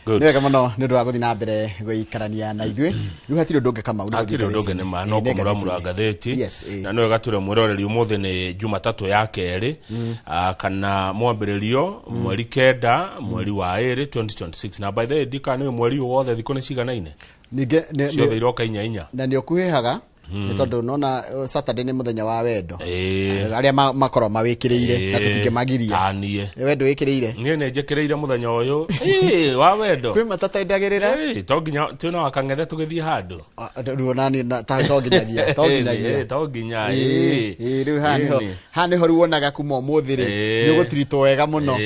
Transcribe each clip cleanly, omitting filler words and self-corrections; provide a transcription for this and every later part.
Nega muno nä ndå wa gå thiä na mbere gwäikarania na ithuä rä u hatirä ndå ngä kama hatirä ndå ngä nä ma no kå må ramå ngathäti na nä wega twä mwä roreri å må thä nä Jumatatå ya kerä kana mwambä rä rio mweri kenda mweri wa ä 2026 na by the way ndikana nä mweri å wothe thikå nä ciganaine ciothe iroka inya na nä å kuhä haga nä tondå nona Saturday nä må thenya wa wendo arä a makorwo mawä kä rä ire na tå tingä magiria wendo wä kä rä ire niä nä njä kä rä ire må thenya å yå wa wendo kwä matatendagä rä ra to nginya twä na wakang'ethe tå gä thiä handå ruonani to nginyagia to nginya rä u haha nä ho rä wonaga kuma å må thä rä nä å gå tiritwo wega må no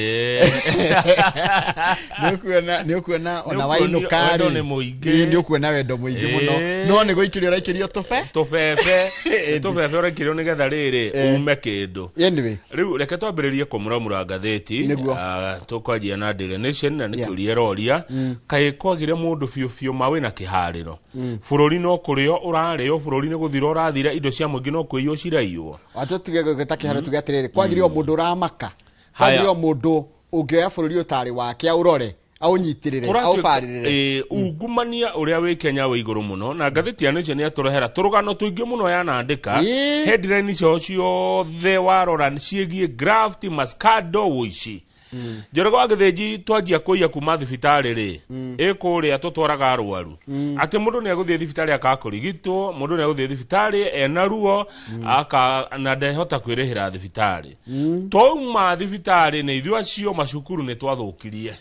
nä å kuona ona wainå karä nä å kuona wendo må ingä må no no nä gå ikä rio raikä rio tå be tubebe orekirio nä getha rä rä ume kä ndå rä u reke twambä rä rie kå må ramå ra ngathäti tå kwanjia na Daily Nation na nä kä å ria roria kaä kwagä re må ndå biå biå ma wä na kä harä ro bå rå ri no kå rä o å rarä o bå rå ri nä gå thira å rathira indo cia må ingä no kwä iyå ciraiywo atå tige gå ta kä harä tuge atä rä rä kwagä re o må ndå å ramaka kwagä re o må ndå å ngä oya bå rå ri å tarä wake aå rore au nyitirire au faririre ungumania uria wi Kenya wi iguru muno na ngatheti ya Nation ya turehera turugano tuingi muno yanandika headline cio the warora ciegie graft mascado wici Njoroge wa Githinji twanjia kuiya kuma thibitari ri ikuria tutwaraga arwaru ati mundu ni aguthie thibitari akakurigitwo mundu ni aguthie thibitari ena ruo aka na ndehota kwirihira thibitari twauma thibitari ni ithu acio macukuru ni twathukirie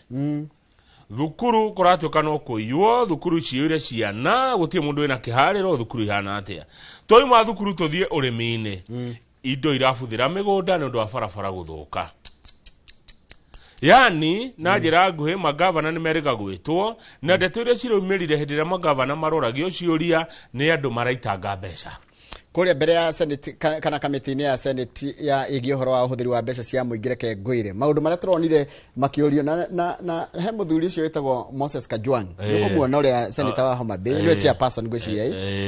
thukuru kuratuka no kuiywo thukuru ciire ciana gutie mundu ina kihariro thukuru ihana atia twauma thukuru tuthie urimi-ini indo irabuthira migunda ni ndu wa barabara guthuka yani na njira nguhi magavana ni merega gwitwo na ndeto iria ciraumirire hindi ria magavana maroragio ciuria ni andu maraitanga mbeca kuria mbere ya Senate kana kamiti-ini ya Senate ya igi horo wa uhuthiri wa mbeca cia muingĩ reke ngwire maundu maria turonire makiurio na he muthuri ucio wetagwo Moses Kajwang nuko muona uria senator wa Homa Bay ni chairperson gwiciria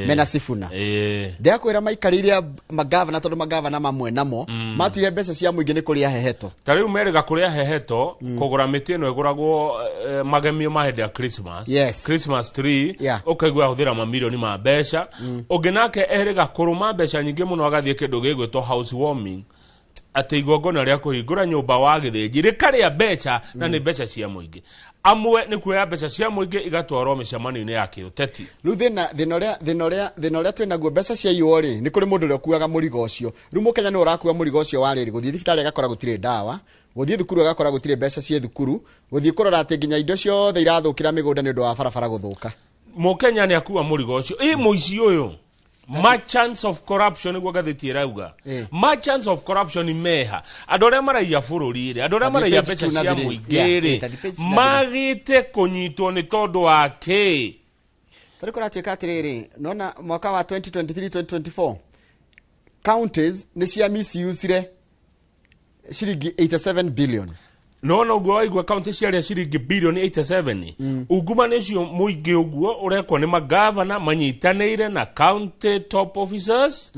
mena Sifuna ndiakwira maikarire magavana tondu magavana mamwe namo matuire mbeca cia muingĩ ni kuria heheto tariu merega kuria heheto kugura miti ino iguragwo magemio ma hindi ya Christmas tree ukaigua huthira mamilioni ma mbeca unginake erega kuruma mbeca nyingĩ muno agathie kindu gigwitwo housewarming ati igongona ria kuhingura nyumba wa Githinji rikaria mbeca na ni mbeca cia muingĩ amwe ni kuoya mbeca cia muingĩ igatwarwo mĩcemanio-inĩ ya kiuteti riu thina uria twinaguo mbeca cia iyo ri ni kuri mundu uria kuaga murigo ucio riu mukenya ni urakua murigo ucio wa riri guthie thibitari agakora gutire ndawa guthie thukuru agakora gutire mbeca cia thukuru guthie kurora ati nginya indo ciothe irathukira migunda ni undu wa barabara guthuka mukenya ni akua murigo ucio muici uyu merchants of corruption niguo gatheti irauga merchants of corruption meha andu aria maraiya bururi ri andu aria maraiya mbeca cia muingĩ ri magite kunyitwo ni tondu wa ki tari kuratuika atiriri nona mwaka wa 2023-2024 counties ni cia misuse shilingi 87 billion no uguo waigua county ciaria ciringi bilioni 87 ungumania ucio muingi uguo urekwo ni magavana manyitanire na county top officers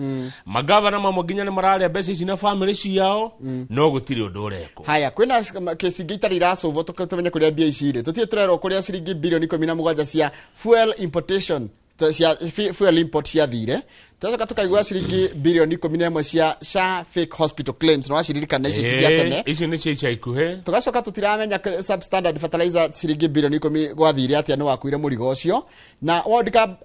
magavana mamwe nginya ni mararia mbeca ici na family ciao no gutiri undu ureko haya kwina kesi ngitari iracovo tukamenya kuria mbia ici ri tutie turero kuria ciringi bilioni 17 cia fuel importation cia fuel import cia thire tucoka tukaigua ciringi bilioni 11 cia SHA fake hospital claims no aciririkana ici cia tene ici ni cia ikuhe tugacoka tutiramenya substandard fertilizer ciringi bilioni 10 gwathire atia no wakuire murigo ucio na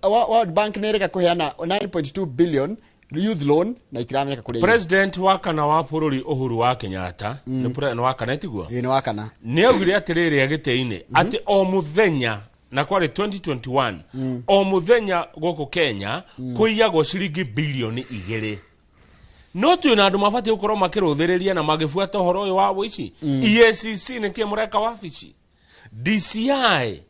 World Bank nereka kuheana 9.2 billion youth loan na itiramenya kuria president wa kana wa bururi Uhuru wa Kenyatta ni president wa kana tiguo ni wa kana ni augire atiriri agite-ini ati o muthenya na kwari 2021 o muthenya goko Kenya kuiyagwo ciringi bilioni 2 no twina andu mabati gukorwo makiruthiriria na magifuata horo uyu wa wici EACC ni kimureka wabici DCI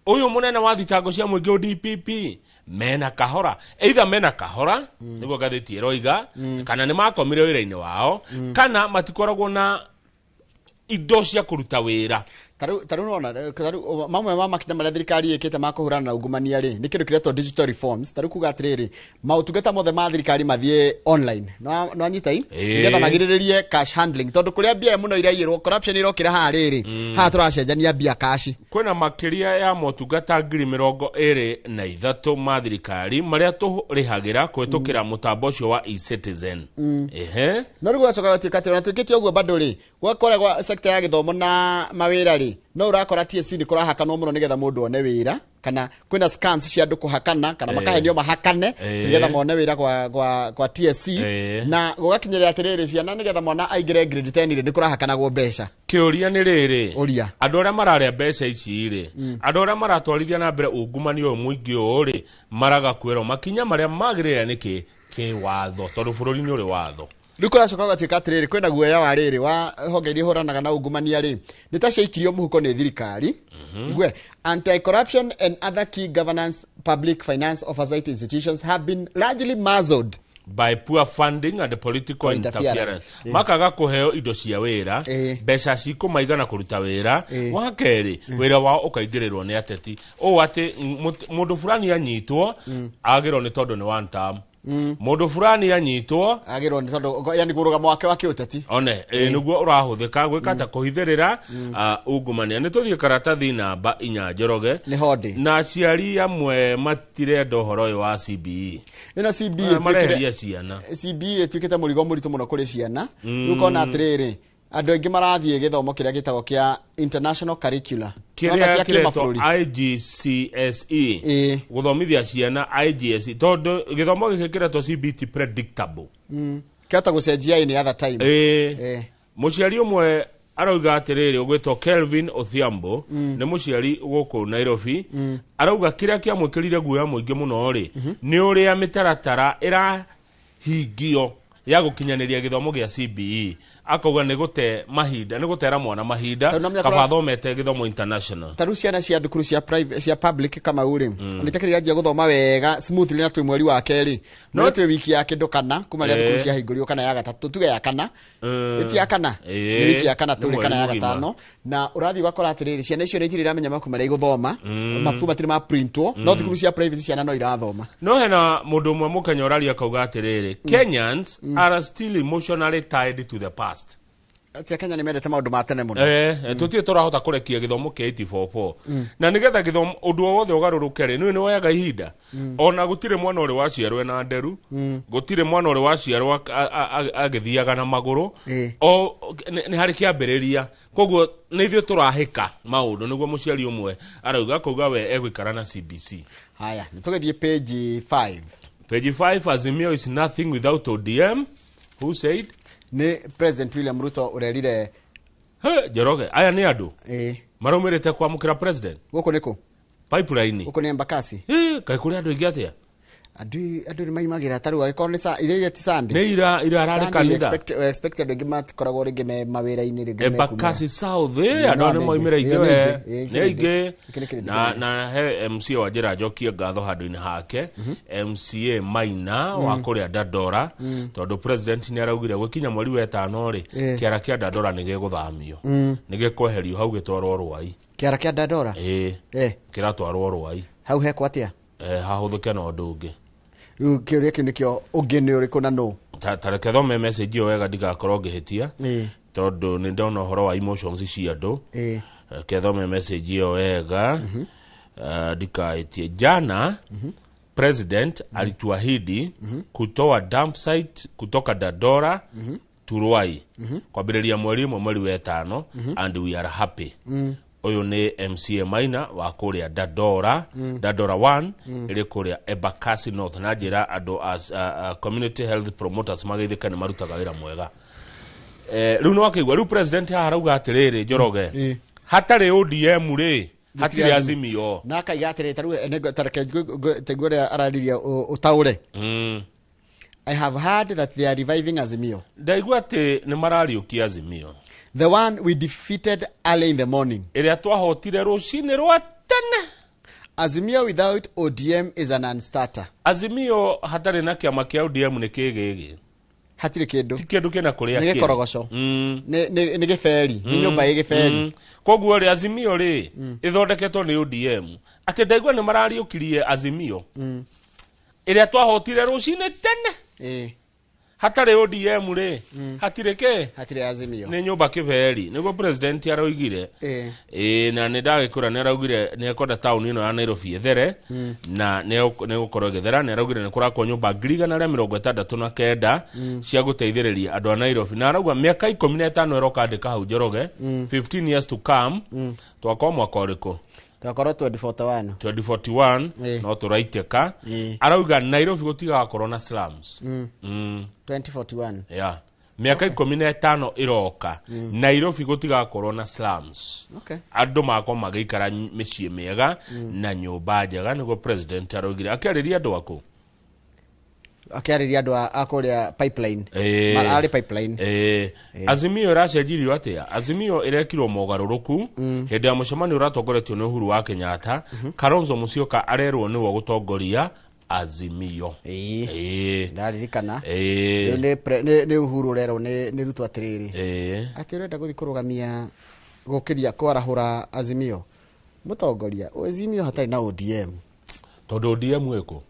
uyu munene wa thitango cia muingi DPP mena kahora either mena kahora niguo gatheti eroiga kana ni makomire wira-ini wao kana matikoragwo na indo cia kuruta wira taru nona mamwe ma makinya maria thirikari ikite ma kuhurana na ungumania ri ni kindu kiretwo digital reforms taru kuga atiriri mautungata mothe ma thirikari mathie online no anyita nigetha magiriririe cash handling tondu kuria mbia muno iraiyirwo corruption irokira ha riri ha turacenjania mbia cash kwina makiria ya motungata 23 ma thirikari maria turihagira kwetukira mutambo ucio wa e-citizen no rugo coka gatikati na tukiti oguo bado ri gwakora gwa sector ya githomo na mawira ri no urakora TSC ni kurahakanwo muno nigetha mundu one wira kana kwina scams cia andu kuhakana kana makahenio mahakane nigetha mone wira kwa TSC na gugakinyira atiriri ciana nigetha mwana aigire grade 10 ri ni kurahakanagwo mbeca kiuria ni riri uria andu aria mararia mbeca ici ri andu aria maratwarithia na mbere ungumania muingi o ri maraga kwero makinya maria magirira niki ki watho tondu bururi ni uri watho Rikora coka gatika atiriri kwina guoya wa riri wa honge iria ihuranaga na ungumania ri nitacaikirio muhuko ni thirikari igwe anti-corruption and other key governance public finance oversight institutions have been largely muzzled by poor funding and political interference. Makaga kuheo indo cia wira mbeca cikumaigana kuruta wira wa keri wira wao ukaigirirwo ni ateti o ati mundu fulani anyitwo agirwo ni tondu ni one term mundu fulani anyitwo agirwo ni tondu yani kurugama wake wa kiuteti one niguo urahuthika gwikata kuhithirira ungumania ni tuthie karatathi namba 4 Njoroge ni hodi na aciari amwe matire ndohoro uyu wa CBE ina CBE twikire ciana CBE twikite murigo muritu muno kuri ciana ukona atiriri andu aingi marathie githomo kiria gitagwo kia international curricula kiria kireto IGCSE guthomithia ciana IGCSE tondu githomo giki kireto CBT predictable kiata gucenjia ni other time muciari umwe arauga atiriri ugwitwo Kelvin Othiambo ni muciari guku Nairobi arauga kiria kiamwikirire guoya muingi muno ri ni uria mitaratara irahingio ya gukinyaniria githomo gia CBE akauga ni gute mahinda ni gutera mwana mahinda kaba thomete githomo international taru ciana cia thukuru cia private cia public kama uri nitakiriria jia guthoma wega smoothly na twi mweri wa keri no twi wiki ya kindu kana kuma ria thukuru cia hingurio kana ya gatatu tuge ya kana iti ya kana ni wiki ya kana tuli kana ya gatano na urathi gwakora atiriri ciana icio nitiri ramenya makuma ria guthoma mafu matiri ma printwo no thukuru cia private ciana no irathoma no hena mundu mwe mukenya urari akauga atiriri Kenyans are still emotionally tied to the past. Kenya ni mendete maundu ma tene muno tutie turahota kurekia githomo kia 844 na nigetha githomo undu wothe ugaruruke ri ni woyaga ihinda ona gutire mwana uri waciarwe na nderu gutire mwana uri waciarwa agithiaga na maguru o ni hari kiambiriria koguo ni ithio turahika maundu niguo muciari umwe arauga kuga we egwikara na CBC haya nitugethie page 5 page 5 Azimio is nothing without ODM. Who said? Ni President William Ruto urerire Njoroge aya ni andu marumirite kwamukira president guku niko pipeline guku ni Embakasi kai kuri andu ingi atia andu ni maimagira taru agikoro ni ile ti Sunday ni ira rari kanitha expected ngimat koragwo ringi me mawira ini ringi Embakasi South andu ni moimira ingi ni ingi na he MC wa Njira Njoki ngatho handu-ini hake MCA Maina wa kuria Dandora tondu president ni araugire gwikinya mweri wa 5 ri kiara kia Dandora ni giguthamio ni gikweherio hau gitwarwo Rwai kiara kia Dandora kiratwarwo Rwai hau heko atia hahuthuke na undu ungi riu kiuria kiu nikio ungi ni uriku na no tareke thome message yo wega ndigakorwo ngihitia tondu ni ndona horo wa emotions cia andu kethome message yo wega ndikaitie jana president alituahidi kutoa dump site kutoka Dandora to Rwai kwambiriria mweri wa 5 and we are happy uyu ni MCA Maina wa kuria Dandora Dandora 1 iri kuria Embakasi North na njira andu as community health promoters magithika ni marutaga wira mwega riu no akigwa riu president harauga atiriri Njoroge hatari ODM ri hatiri Azimio na kaiga atiriri taru nego tareke tegure arariria utaure I have heard that they are reviving Azimio ndaigua ati ni marariukia Azimio the one we defeated early in the morning iria twahotire rucini rwa tene Azimio without ODM is an unstarter Azimio hatari na kiama kia ODM ni kigigi hatire kindu ti kindu kina kuria ni gikorogoco ni giberi ni nyumba ĩ giberi koguo ri Azimio ri ithondeketwo ni ODM ati ndaigua ni marariukirie Azimio iria twahotire rucine tene hatari ODM ri hatire Azimio ni nyumba kiberi niguo president aroigire na ni ndagikura ni araugire ni ekwenda town ino ya Nairobi ethere na ni gukorwo gethera ni araugire ni kurakwo nyumba 169 cia guteithiriria andu a Nairobi na arauga miaka 15 erokandika hau Njoroge 15 years to come twakwa mwaka uriku twakorwo 2041 no turaiteka arauga Nairobi gutigakorwo na slums 2041 miaka 15 iroka Nairobi gutigakorwo na slums andu mako magikara micii miega na nyumba njega niguo president araugire akĩarĩria andu aku akĩarĩria andu akuria pipeline mararĩ pipeline Azimio iracenjirio atia Azimio irekirwo mogaruruku hindi ya mucemanio uratongoretio ni Uhuru wa Kenyatta Kalonzo Musyoka arerwo niwo gutongoria Azimio ndaririkana ni Uhuru rero ni Ruto atiriri ati urenda guthi kurugamia gukiria kwarahura Azimio mutongoria Azimio hatari na ODM tondu ODM weko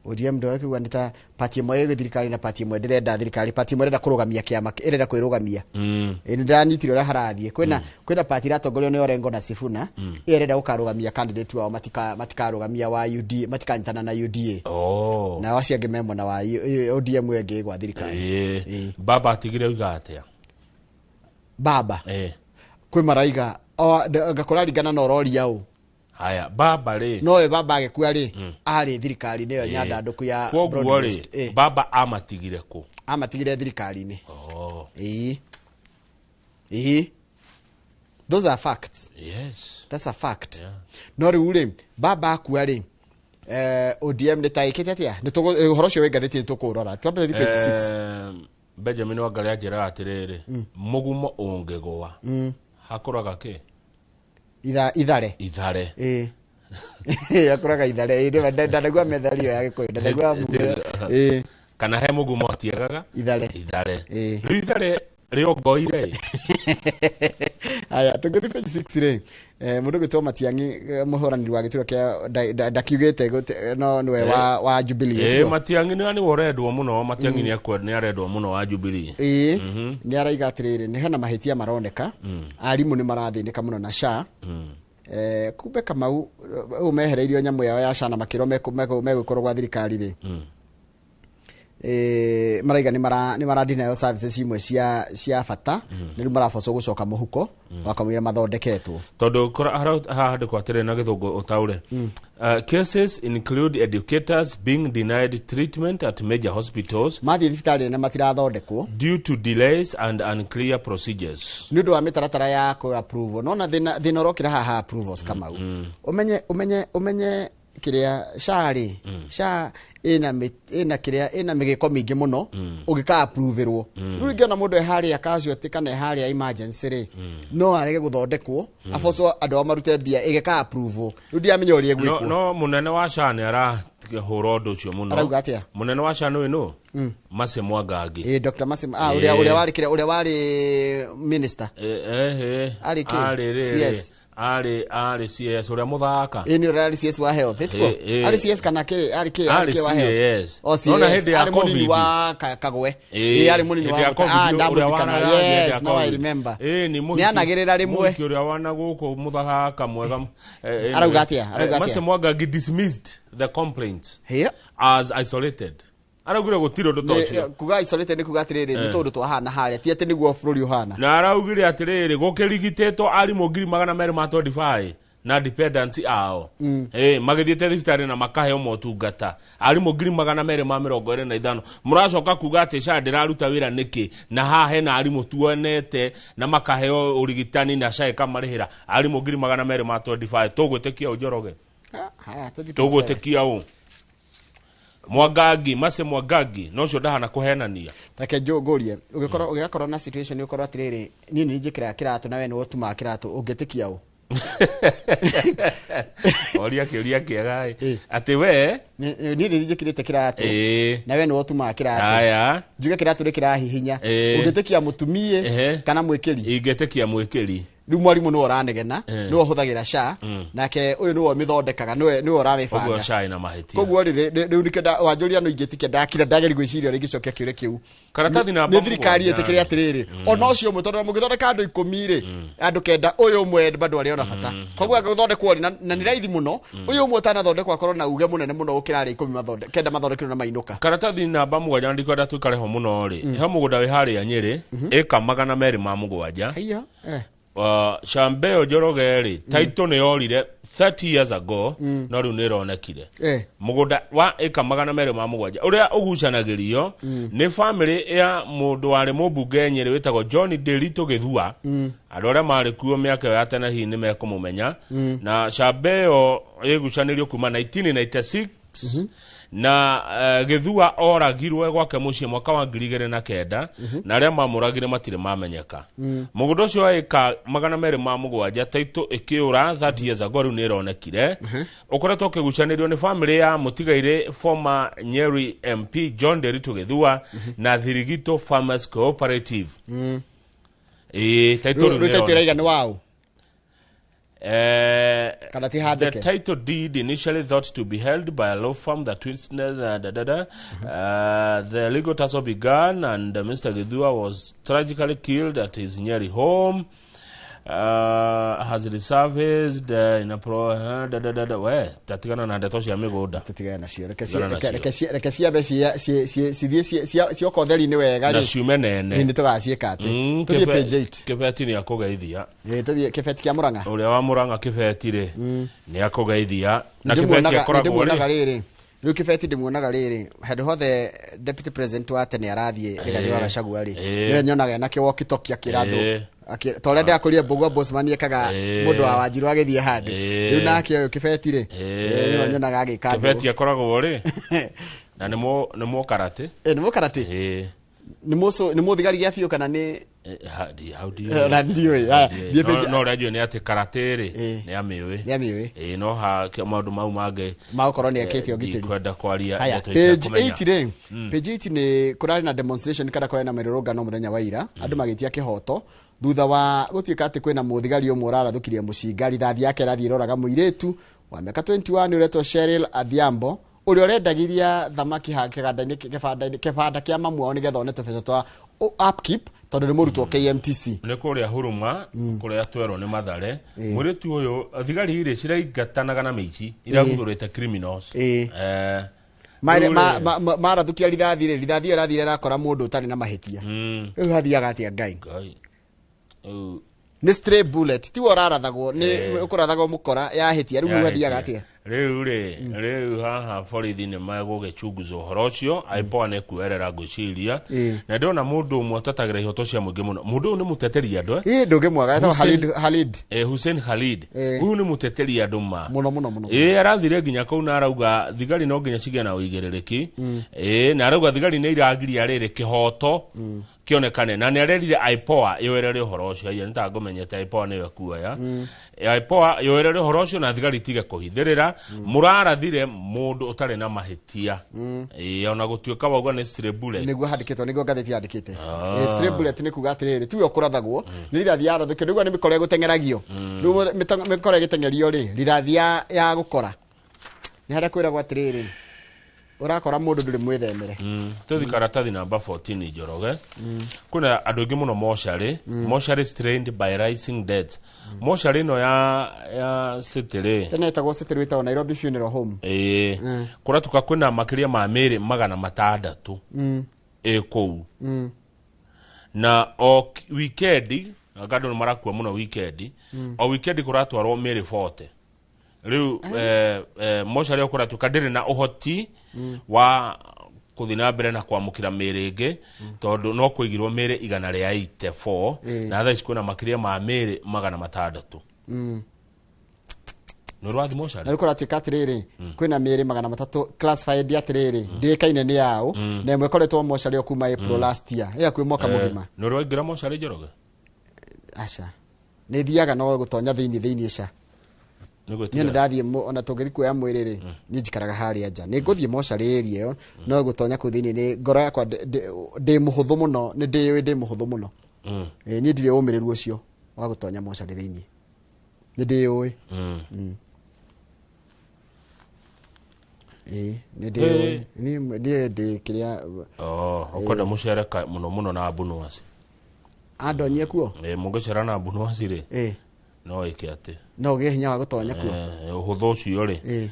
ODM ndo akiuga nita party imwe thirikari na party imwe ndirenda thirikari party imwe irenda kurugamia kiama irenda kwirugamia ndanitire ura harathie kwina party ratongorio ni Orengo na Sifuna irenda gukarugamia candidate wao matikarugamia wa UD matikanyitana na UDA na waciange memo na wa ODM wenge gwa thirikari baba atigire uga atia baba kwi maraiga ngakora ringana na uroria u haya baba ri noe baba agekua ri ari thirikari niyo nyandanduku ya broadcast baba amatigire ku amatigire thirikari ni those are facts. Yes, that's a fact. No riure baba akua ri ODM ni taikete atia ni tugo uhoro cio wengathiti ni tukurora twambe 26 Benjamin Wangari ajira atiriri mugumo ungegwa hakuraga ki ithare yakuraga ithare ndagwa methario ya gikuyu ndagwa kana he mugumo atiagaga ithare ithare riongoire aya tugithi 26 ri mundu gitwa Matiang'i muhoraniri wa gituro kia ndakiugite no niwe wa Jubilee Matiang'i ni worendwo muno Matiang'i ni arendwo muno wa Jubilee ni araiga atiriri ni hena mahitia maroneka arimu ni marathinika muno na SHA kumbe Kamau umehereirio nyamu yao ya SHA na makiro megwikorwo gwa thirikari ri maraiga ni maradina yo services imwe cia bata ni marafoco gucoka muhuko wakamwira mathondeketwo tondu hahandi kwatire na githungu utaure cases include educators being denied treatment at major hospitals mathi thibitari na matirathondekwo due to delays and unclear procedures ni ndu wa mitaratara ya ku approve no na thina rokira haha approvals Kamau umenye kiria SHA ina kiria ina migiko mingi muno ugika approverwo rugi ona mundu ehari akacio atikana ehari emergency ri no arege guthondekwo afoso andu amarute bia igika approve rudi amenya uri egwikwo no munene wa SHA ni ara horo ndu cio muno arauga atia munene wa SHA no Mase Mwangangi Dr. Mase uri wari minister CS ari CS uri muthaka ni uri CS wa health etiko ari CS kana kiri ari wa health ona hindi ya covid wa kagwe ari munini wa ndamukana yes now I remember ni anagirira rimwe uri wana guko muthaka mwega arauga atia Mase Mwangangi dismissed the complaints as isolated aragura gutiro ndotocio kuga isolated ni kuga atiriri ni tondu twahana haria ti ati niguo bururi uhana na araugire atiriri gukirigiteto ari mo 225 na dependency ao magithiete thibitari na makaheo motungata ari mo 225 muracoka kuga ati SHA ndiraruta wira niki na hahe na ari mutuonete na makaheo urigitani na SHA kamarihira ari mo 225 tugwetekia Njoroge tugwetekia u Mwangangi Mase Mwangangi no cio ndahana kuhenania take njugurie ugikorwo na situation ugikorwo atiriri nini njikira kiratu na we ni utuma kiratu ungitikia u Oria kiaga ati we ni rijikirite kiratu na we no tuma kiratu aya njuge kiratu kirahihinya ungetekia mutumie kana mwikiri ingetekia mwikiri riu mwarimu no oranegena no ohuthagira sha nake uyu no mithondekaga no oramibanga koguo sha ina mahitia koguo riu nikenda wanjuria no ingetike ndakira ndageri gwiciria rigicokia kiure kiu karatathi na ni thirikari etekire atiriri ona ucio mutonda mugithondeka andu 10 ri andu kenda uyu umwe bado ari ona bata koguo agathondekwo na ni raithi muno uyu umwe utanathondekwa korwo na uge munene muno ukira ri 10 kenda mathondekirwo na mainuka karatathi namba 7 ndikwenda twikareho muno ri he mugunda wi haria Nyeri eka 207 haiya Shambeo Njoroge title ni yorire 30 years ago no riu ni ronekire mugunda wa eka 207 uria ugucanagirio ni family ya mundu wari mubunge Nyeri witagwo John Derito Githua andu aria mari kuo miaka ya tena hi ni mekumumenya na Shambeo igucanirio kuma 1996 na Githua oragirwe gwake mucie mwaka wa 2009 na aria mamuragire matire mamenyeka mugunda ucio eka 207 taito ikiura 30 years ago ni ronekire ukoretwo kigucanirio ni family ya mutigaire former Nyeri MP John Derito Githua na Thirigito Farmers Cooperative taito ni wao the title deed initially thought to be held by a law firm that witnessed the legal tussle began and Mr. Githua was tragically killed at his Nyeri home. Has resurfaced in a pro we tatigana na ndeto cia migunda tatigana nacio reke cia beci cia kotheri ni wega na ciume nene ni tugacieka ati tuthie page 8 kibeti ni akugeithia tuthie kibeti kia Muranga uria wa Muranga kibeti ri ni akugeithia na kibeti akoragwo ri riu kibeti ndimuonaga riri handu hothe deputy president wa tene arathie Rigathi wa Gachagua ri ni nyonaga na kiwokitokia kirandu tole nda kuria Mbugua Bosman ekaga mundu wa Wanjiru agithie handu riu nake kibeti ri ni nyonaga agika kibeti akoragwo ri na nimo karate ni mo karate ni muthigari gia biu kana ni how do you no radio ni ati karate ri ni amiwe no ha maundu mau mange makorwo ni ekete ogitiri kwenda kwaria page 8 ri page 8 ni kurari na demonstration kada kurari na mirurungano muthenya wa ira andu magitia kihoto thutha wa gutuika ati kwina muthigari umwe urarathukirie mucinga rithathi yake rathi roraga muiretu wa miaka 21 uretwo Cheryl Adhiambo uri orendagiria thamaki hake kiganda-ini kibanda kia mamu ao nigetha one tubeca twa upkeep tondu ni murutwo KMTC ni kuria Huruma kuria twero ni Mathare muritu uyu thigari ire ciraigatanaga na miici iraguthurite criminals marathukia rithathi irathire rakora mundu utari na mahitia riu hathiaga atia ngai ni stray bullet ti orarathagwo ni ukurathagwo mukora ya hitia riu hathiaga atia riu haha borithi ni magugicunguza uhoro ucio aipoa ne kuerera ngwiciria na ndona mundu umwe tatagira ihoto cia muingi muno mundu ni muteteri andu ndungi mwaga ta Khalid Hussein Khalid uyu ni muteteri andu ma muno arathire nginya kuu na arauga thigari no nginya cigia na uigirereki na arauga thigari ni iragiria riri kihoto kionekane na ni arerire aipoa yoerere uhoro ucio ya ntagomenyete aipoa ni we kuoya aipoa yoerere uhoro ucio na thigari tige kuhithirira murarathire mundu utari na mahitia ona gutuika wauga ni stray bullet niguo handikitwo niguo gatheti yandikite stray bullet ni kuga atiriri tiwe ukurathagwo ni rithathi ya rathuke niguo ni mikore gutengeragio riu mikore gitengerio ri rithathi ya gukora ni haria kwiragwo atiriri urakora mundu nduri mwithemere tuthi karatathi namba 14 Njoroge kuna andu ingi muno moshari strained by rising debt moshari no ya city tena etagwo city witagwo Nairobi Funeral Home kuratuka kwina makiria ma meri 600 kou na o weekend agado no marakua muno weekend o weekend kuratwarwo meri 40 riu moshari okuratuka ndire na uhoti wa kuthina mbere na kwamukira mirenge tondu no kuigirwo mire 184 na thaa ici na makiria ma mire 600 no rwathi moshari na kuratuka atiriri kwina mire 300 classified atiriri ndikaine ni yao na imwe koretwo moshari okuma April last year ya kwi mwaka mugima no rwagira moshari Njoroge acha nä thiaga no gutonya thĩinĩ ca niĩ ndathiĩ ona tũngĩthi kuoya mwĩrĩ rĩ niĩ njikaraga harĩa nja nĩ ngũthiĩ mocarĩ area ĩyo no gutonya kũu thĩinĩ nĩ ngoro yakwa ndĩ mũhũthũ mũno nĩ ndĩ mũhũthũ mũno niĩ ndirĩ ũmĩrĩru ũcio wa gutonya mocarĩ thĩinĩ nĩ ndĩũĩ nĩ ndĩũĩ niĩ ndĩ kĩrĩa ũkwenda mũcereka mũno na Abunuwasi andonyie kuo mũngĩcera na Abunuwasi rĩ no ĩke atĩ no gĩe hinya wa gutonya kuo ũhũthũ ũcio rĩ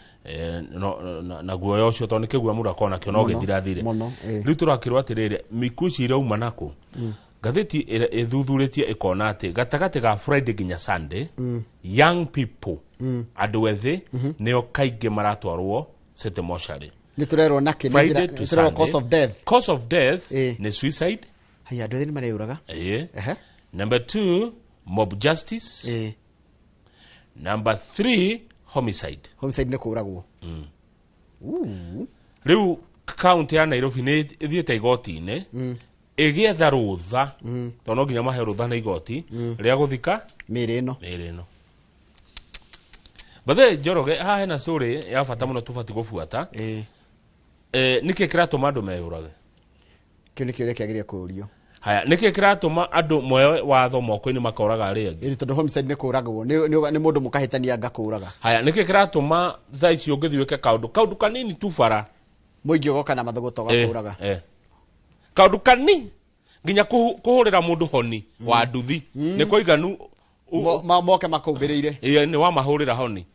na guoya ũcio tondũ nĩ kĩguo mũndũ akorwo nakĩo no gĩthirathire rĩu tũrakĩrwo atĩrĩrĩ mikuici irauma nakũ ngathĩti ĩthuthurĩtie ĩkona atĩ gatagatĩ ga Friday nginya Sunday young people andũ ethĩ nĩo kaingĩ maratwarwo City Mortuary nĩ tũrerwo na kĩ cause of death nĩ suicide haya andũ ethĩ nĩ mareyũraga number 2 mob justice number 3 homicide nĩ kũragwo rĩu county ya Nairobi nĩ ithiĩte igoti-inĩ ĩgĩetha rũtha tondũ no nginya mahe rũtha na igoti rĩa gũthika mĩĩrĩ ĩno bathe Njoroge haha hena story ya bata mũno tũbati gũbuata nĩkĩ kĩratũma andũ meyũrage kĩu nĩ kĩũria kĩagĩrĩire kũũrio haya nĩkĩ kĩratũma andũ moe watho moko-inĩ makoraga arĩa angĩ tondũ homicide nĩ kũragwo nĩ mũndũ mũkahĩtania ngakũraga haya nĩkĩ kĩratũma thaa ici ũngĩthiĩ wĩke kaũndũ kanini tu bara mũingĩ ũgoka na mathũgũto gakũraga kaũndũ kanini nginya kũhũrĩra mũndũ honi wa nduthi nĩ kũiganu moke makũmbĩrĩire nĩ wa mahũrĩra honi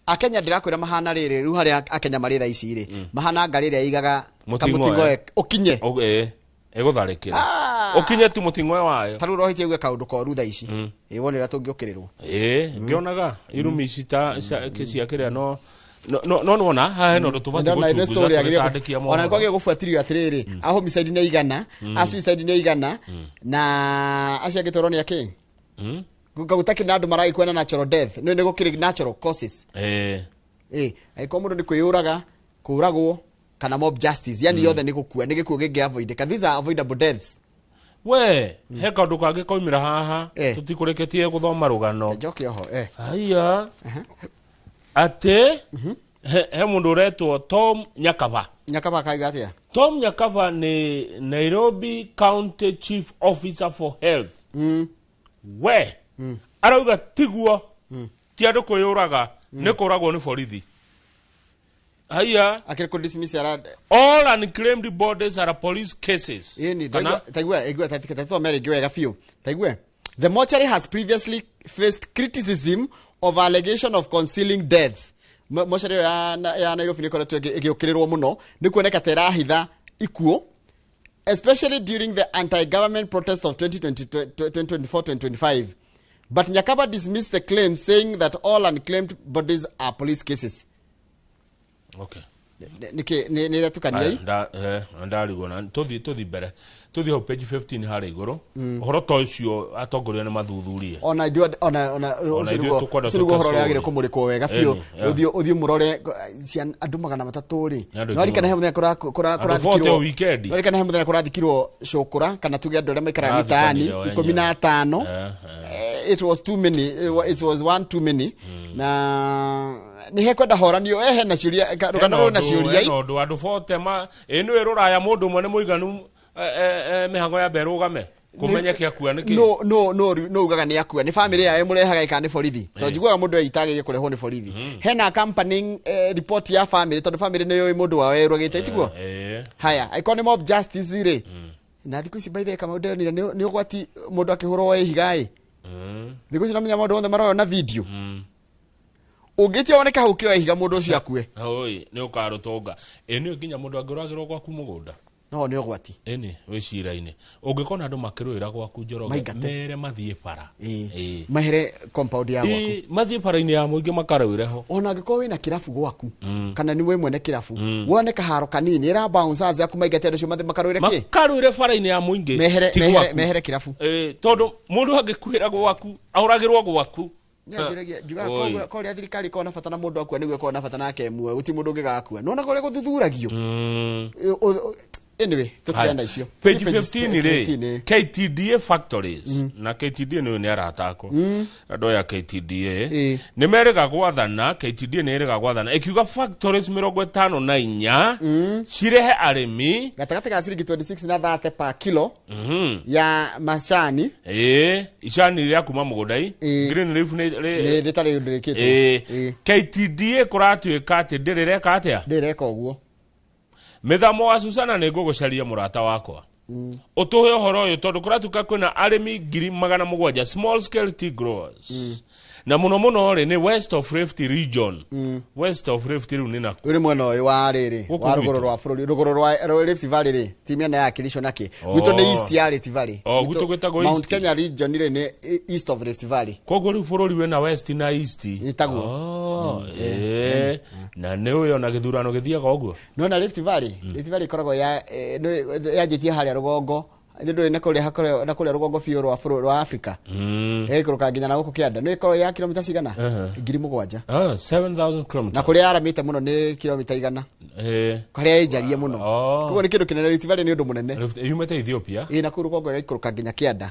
Akenya ndĩrakwĩra mahana rĩrĩ rĩu harĩa Akenya marĩ thaa ici rĩ mahana ngari ĩrĩa igaga kamũtingo ũkinye egũtharĩkĩra ũkinye tu mũting'oe wayo tarũ rohĩtie uge kaũndũ koru thaa ici wonera tũngĩũkĩrĩrwo ngĩonaga irumi ici ta cia kĩrĩa no nona haha hena ũndũ tũbatiĩ gũtandĩkia ona nĩ kwagĩrĩire gũbuatĩrĩrio atĩrĩrĩ a homicide nĩ igana a suicide nĩ igana na acio angĩ tũrwo nĩ akĩ gũtakĩrĩ na andũ maragĩkua na natural death nĩ gũkĩrĩ natural causes angĩkorwo mũndũ nĩ kwĩyũraga kũragwo kana mob justice yani yothe nĩ gũkua nĩ gĩkuũ gĩngĩ these are avoidable deaths he kaũndũ kangĩ koimĩra haha tũtikũrĩkĩtie gũthoma rũgano njoke oho haya atĩ he mũndũ ũretwo Tom Nyakaba kaiga atĩa Tom Nyakaba nĩ Nairobi County Chief Officer for Health arauga tiguo ti andũ kwĩyũraga nĩ kũragwo nĩ borithi haya akĩrĩ kũ dismiss all unclaimed bodies are police cases taigua tatigwa mere ngĩwega biũ taigua the mortuary has previously faced criticism of allegation of concealing deaths mortuary ya Nairobi nĩ koretwo ĩgĩũkĩrĩrwo mũno nĩ kuoneka ta ĩrahitha ikuũ especially during the anti-government protests of 2024-2025 but Nyakaba dismissed the claim saying that all unclaimed bodies are police cases nĩ tukaniai ndarigwo na tũthi mbere tũthi hau page 15 harĩ igũrũ ũhoro ta ũcio atongoria nĩ mathuthurie ona ũhoro ũrĩa kũmũrĩkwo wega biũ ũthiĩ mũrore andũ 300 rĩ norikana he mũthenya kũrathikirwo cũkũra kana tuge andũ arĩa maikaraga mitaani 15 it was too many it was one too many na nĩ hekwenda horanio hena ciũria rũgano rũna ciũria andũ 40 nĩ rũraya mũndũ ũmwe nĩ mũiganu mĩhango ya berũgame kũmenyeke akua nĩkĩ no ugaga nĩ akua nĩ family yayo mũrehaga ika nĩ borithi to njiguaga mũndũ eitagĩrie kũrehwo nĩ borithi hena accompanying report ya family tondũ family nĩ yoi mũndũ wao erũgĩte tiguo haya icon mob justice rĩ na thikũ ici by the way kama ndĩronire nĩ ũgwati mũndũ akĩhũrwo higaĩ thikũ ici namenya mũndũ wothe marora na video ũngĩtia woneka hau kĩoya higa mũndũ ũcio akue nĩ ũkarũtonga nĩ nginya mũndũ angĩragĩrwo gwaku mũgũnda no nĩ ũgwati wĩ cira-inĩ ũngĩkona andũ makĩrũĩra gwaku Njoroge mere mathiĩ bara mahere compound ya gwaku mathiĩ bara-inĩ ya mũingĩ makarũĩre ho ona angĩkorwo wĩna kĩrabu gwaku kana nĩ we mwene kĩrabu wone kaharo kanini ĩra bouncers yaku maingate andũ cio makarũĩre kĩ makarũĩre bara-inĩ ya mũingĩ mehere kĩrabu tondũ mũndũ angĩkuĩra gwaku ahũragĩrwo gwaku kũrĩa thirikari kona bata na mũndũ akua nĩguo kona bata nake mwe guti mũndũ ũngĩgakua nona kũrĩa gũthuthuragio anyway tutienda icio page 15 ri KTDA factories na KTDA ni aratako ando ya KTDA ni merega gwathana KTDA ni erega gwathana ikiuga factories 54 cirehe arimi gatagati ga ciringi 26 na 30 per kilo ya macani icani ria kuma mugundai green leaf ni ritari ndirikite KTDA kuratuika ati ndireka atia ndireka uguo mithamo wa Susana ni ngugucaria murata wakwa utuhe horo uyu tondu kuratuka kwina arimi 700 small scale tea growers na muno ri ni West of Rift region West of Rift riu ni naku uri mwena uyu wa riri wa ruguru rwa bururi ruguru rwa Rift Valley ri timiana ya Kericho naki gwito ni east ya Rift Valley gwito gwetagwo east Mount Kenya region ri ni east of Rift Valley kogo ri bururi wena west na east itaguo na ne uyo na githurano githiaga uguo no na Rift Valley koragwo ya yajitie haria rugongo ndio ina kule hakole na kule rugongo fiyo rwa Africa kuruka nginya na guku kianda no ikoro ya kilomita cigana 7,000 7,000 km na kule aramite muno ni kilomita igana kare ijarie muno kuko ni kindu kinene Rift Valley ni undu munene yumete Ethiopia na kuru rugongo ikuruka nginya kianda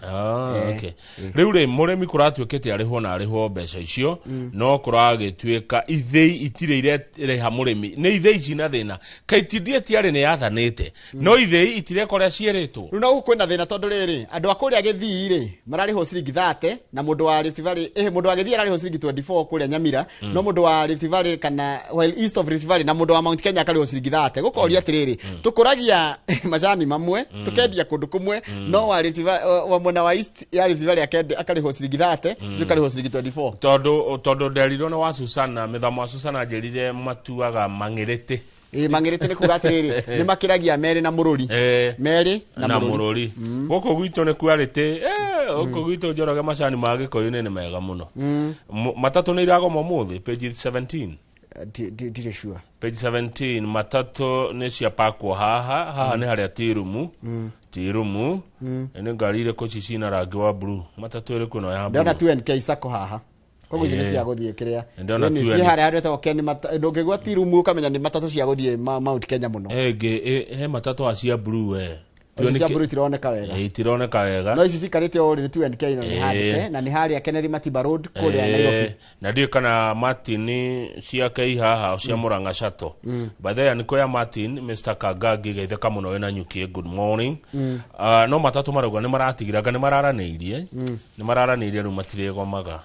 okay riu ri muremi kuratuikite arihwo na arihwo mbeca icio no kuragituika ithei itire ireha muremi ni ithei cina thina KTDA tiari ni yathanite no ithei itire koria cieritwo no kwina thina tondu riri andu akuria Githii ri marariho ciringi 30 na mundu wa Rift Valley mundu wa Githii arariho ciringi 24 kuria Nyamira no mundu wa Rift Valley kana while east of Rift Valley na mundu wa Mount Kenya akariho ciringi 30 gukoria atiriri tukuragia majani mamwe tukendia kundu kumwe no wa Rift Valley wa mwena wa east ya Rift Valley akariho ciringi 30 tukariho ciringi 24 tondu nderirwo na wa Susana mithamo wa Susana njerire matuaga mangirite mangirite ni kuga atiriri ni makiragia meri na mururi meri na mururi goko gwito ne kuarite goko gwito njoroge macani ma Gikuyu ni mega muno matatu ni irago momuthi page 17 did sure page 17 matatu ni cia pakwo haha ni haria tirumu ene ngari ile ko cicina rangi wa blue matatu ile kuno ya blue ndona 2NK sako haha koguo ici cia guthie kiria ni cia haria haria tawokeni ndungigwa tirumu kamenya ni matatu cia guthie Mount Kenya muno he matatu acia blue cia blue tironeka wega tironeka wega no ici cikarite o ri 2NK ino ni handike na ni haria Kennedy Matiba Road kuria Nairobi na ndio kana Martin cia kai haha cia Murang'a Shato baadhi niko ya Martin Mr Kagagi gaitheka muno wena nyuki good morning no matatu maragwa ni maratigiraga ni mararaneirie ru matire gomaga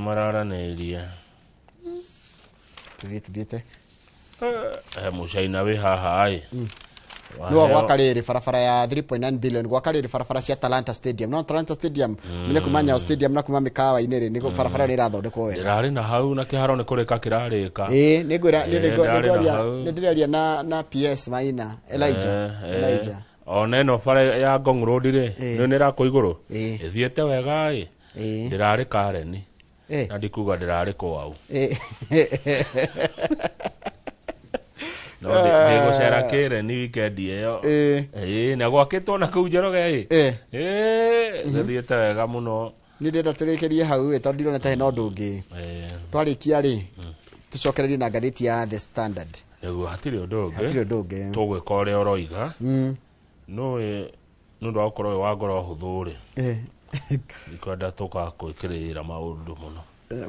mararaneirie tuthite mucaina we haha ai no gwakariri farafara ya 3.9 billion gwakariri farafara cia Talanta Stadium no Talanta Stadium ni kumanya stadium na kuma mikawa inere ni farafara ni rathondekwo wega rari na hau na kiharo ni kureka kirarika ni ngwira ni ndireria na PS Maina Elijah oneno fara ya Ngong Road ri ni rako iguru ithiete wega ndirari Kareni na ndikuga ndirari kwau no ndego cera kere ni weekend iyo na gwakitwo na kuu Njoroge thiete wega muno ni ndenda turekerie hau tondu ndirona ta no ndungi twarikia ri tucokererie na ngatheti ya The Standard niguo hatiri ndungi tugwika uria uroiga no ndo akorwo wa ngoro huthu ri ikwenda tuka kwikirira maundu muno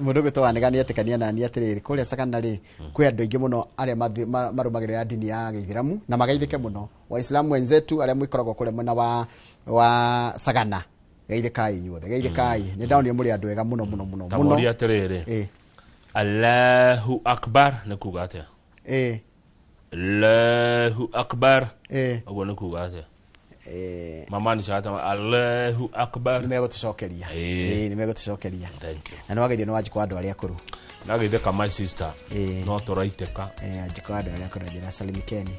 mundu gito wanegania atekania na ni atiriri kuria Sagana ri kwi andu ingi muno aria marumagirira dini ya Githiramu na magaithike muno Waislamu wenzetu aria mwikoragwo kule mwena wa Sagana geithikai yothe geithikai ni ndaoni muri andu ega muno muri atiriri Allahu Akbar ni kuga atia Allahu Akbar ogwo ni kuga atia mama ni shata Allahu Akbar nimego tucokeria nimego tucokeria thank you na wageithio no wajikwa andu aria akuru nageitheka my sister no turaiteka ajikwa andu aria akuru njira salimikeni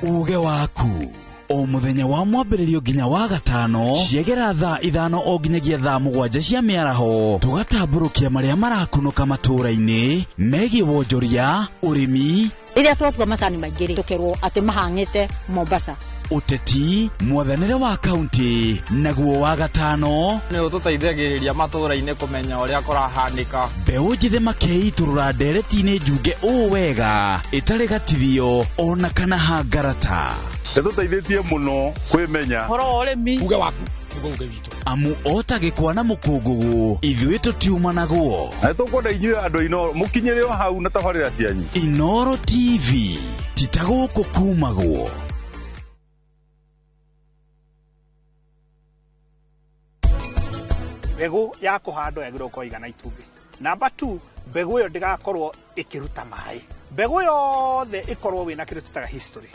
uge waku o muthenya wa mwambĩrĩrio nginya wa gatano ciegera thaa 5 o nginyagia thaa 7 cia mĩaraho tugatamburukia maria marakunuka matũra-inĩ megiĩ wonjoria ũrĩmi Ira twatua macani maingĩ tukerwo atĩ mahang'ĩte Mombasa. Uteti mwathanĩre wa kaunti naguo wa gatano nĩ ũtũteithagĩrĩria matũũra-inĩ kũmenya ũrĩa kũrahanĩka. mbeũ njĩthĩ makeiturũra ndereti-inĩ njunge ũũ wega ĩtarĩ gatithio ona kana hangarata. Nĩtũteithĩtie mũno kwĩmenya Horo ũrĩmi uge waku nĩguo uge witũ. Amu otagĩkwa na mũkũngũgũ ithuĩ tũtiuma naguo. na nĩtũkwenda inyuĩ andũ Inooro mũkinyĩre o hau na tabarĩra cianyu. Inooro TV titagũkũ kumagwo. Mbegũ ya kũhandwo yagĩrĩirwo gũkorwo igana itumbĩ. Namba 2, mbegũ ĩyo ndĩgakorwo ĩkĩruta maĩ. Mbegũ yothe ĩkorwo wĩna kĩndũ tũtaga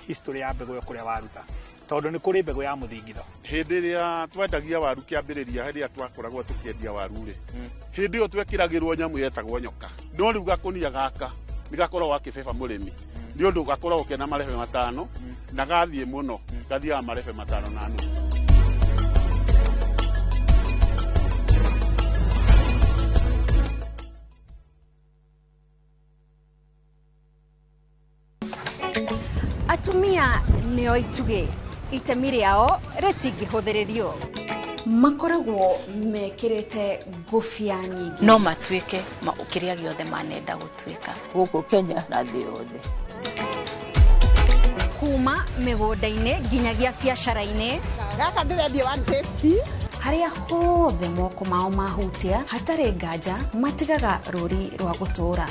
history ya mbegũ ĩyo kũrĩa waruta. Tondũ nĩ kũrĩ mbegũ ya mũthingitho. Hĩndĩ ĩrĩa twendagia waru kĩambĩrĩria hĩndĩ ĩrĩa twakoragwo tũkĩendia waru-rĩ, hĩndĩ ĩyo twekĩragĩrwo nyamũ yetagwo nyoka. No rĩu gakũnia gaka nĩ gakoragwo gakĩbeba mũrĩmi. Nĩ ũndũ gakoragwo kena marebe 5 na gathiĩ mũno gathiaga marebe 5 na nuthu. Atumia nĩo itugĩ itemi rĩao rĩtingĩhũthĩrĩrio. Makoragwo mekĩrĩte ngũbia nyingĩ no matuĩke kĩrĩa gĩothe manenda gũtuĩka Gũkũ Kenya na thĩ yothe. kuma mĩgũnda-inĩ nginyagia biacara-inĩ. Gaka ndĩrendia 150. Harĩa hothe moko mao mahutia hatarĩ nganja matigaga rũri rwa gũtũũra.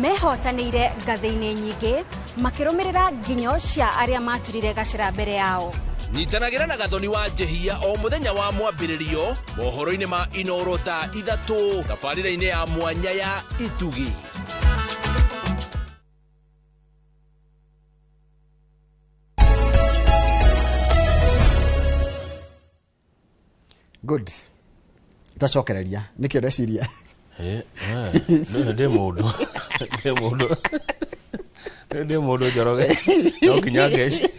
Mehotanĩire ngathĩ-inĩ nyingĩ makĩrũmĩrĩra nginyo cia arĩa maturire gacĩra mbere yao. Nyitanagĩra na Gathoni wa Njehia o mũthenya wa mwambĩrĩrio mohoro-inĩ ma Inooro ta 3 tabarĩra-inĩ ya mwanya ya Itugi. Good. Twacokereria nĩkĩ ũreciria? Ndĩ mũndũ Njoroge no nginya ngeci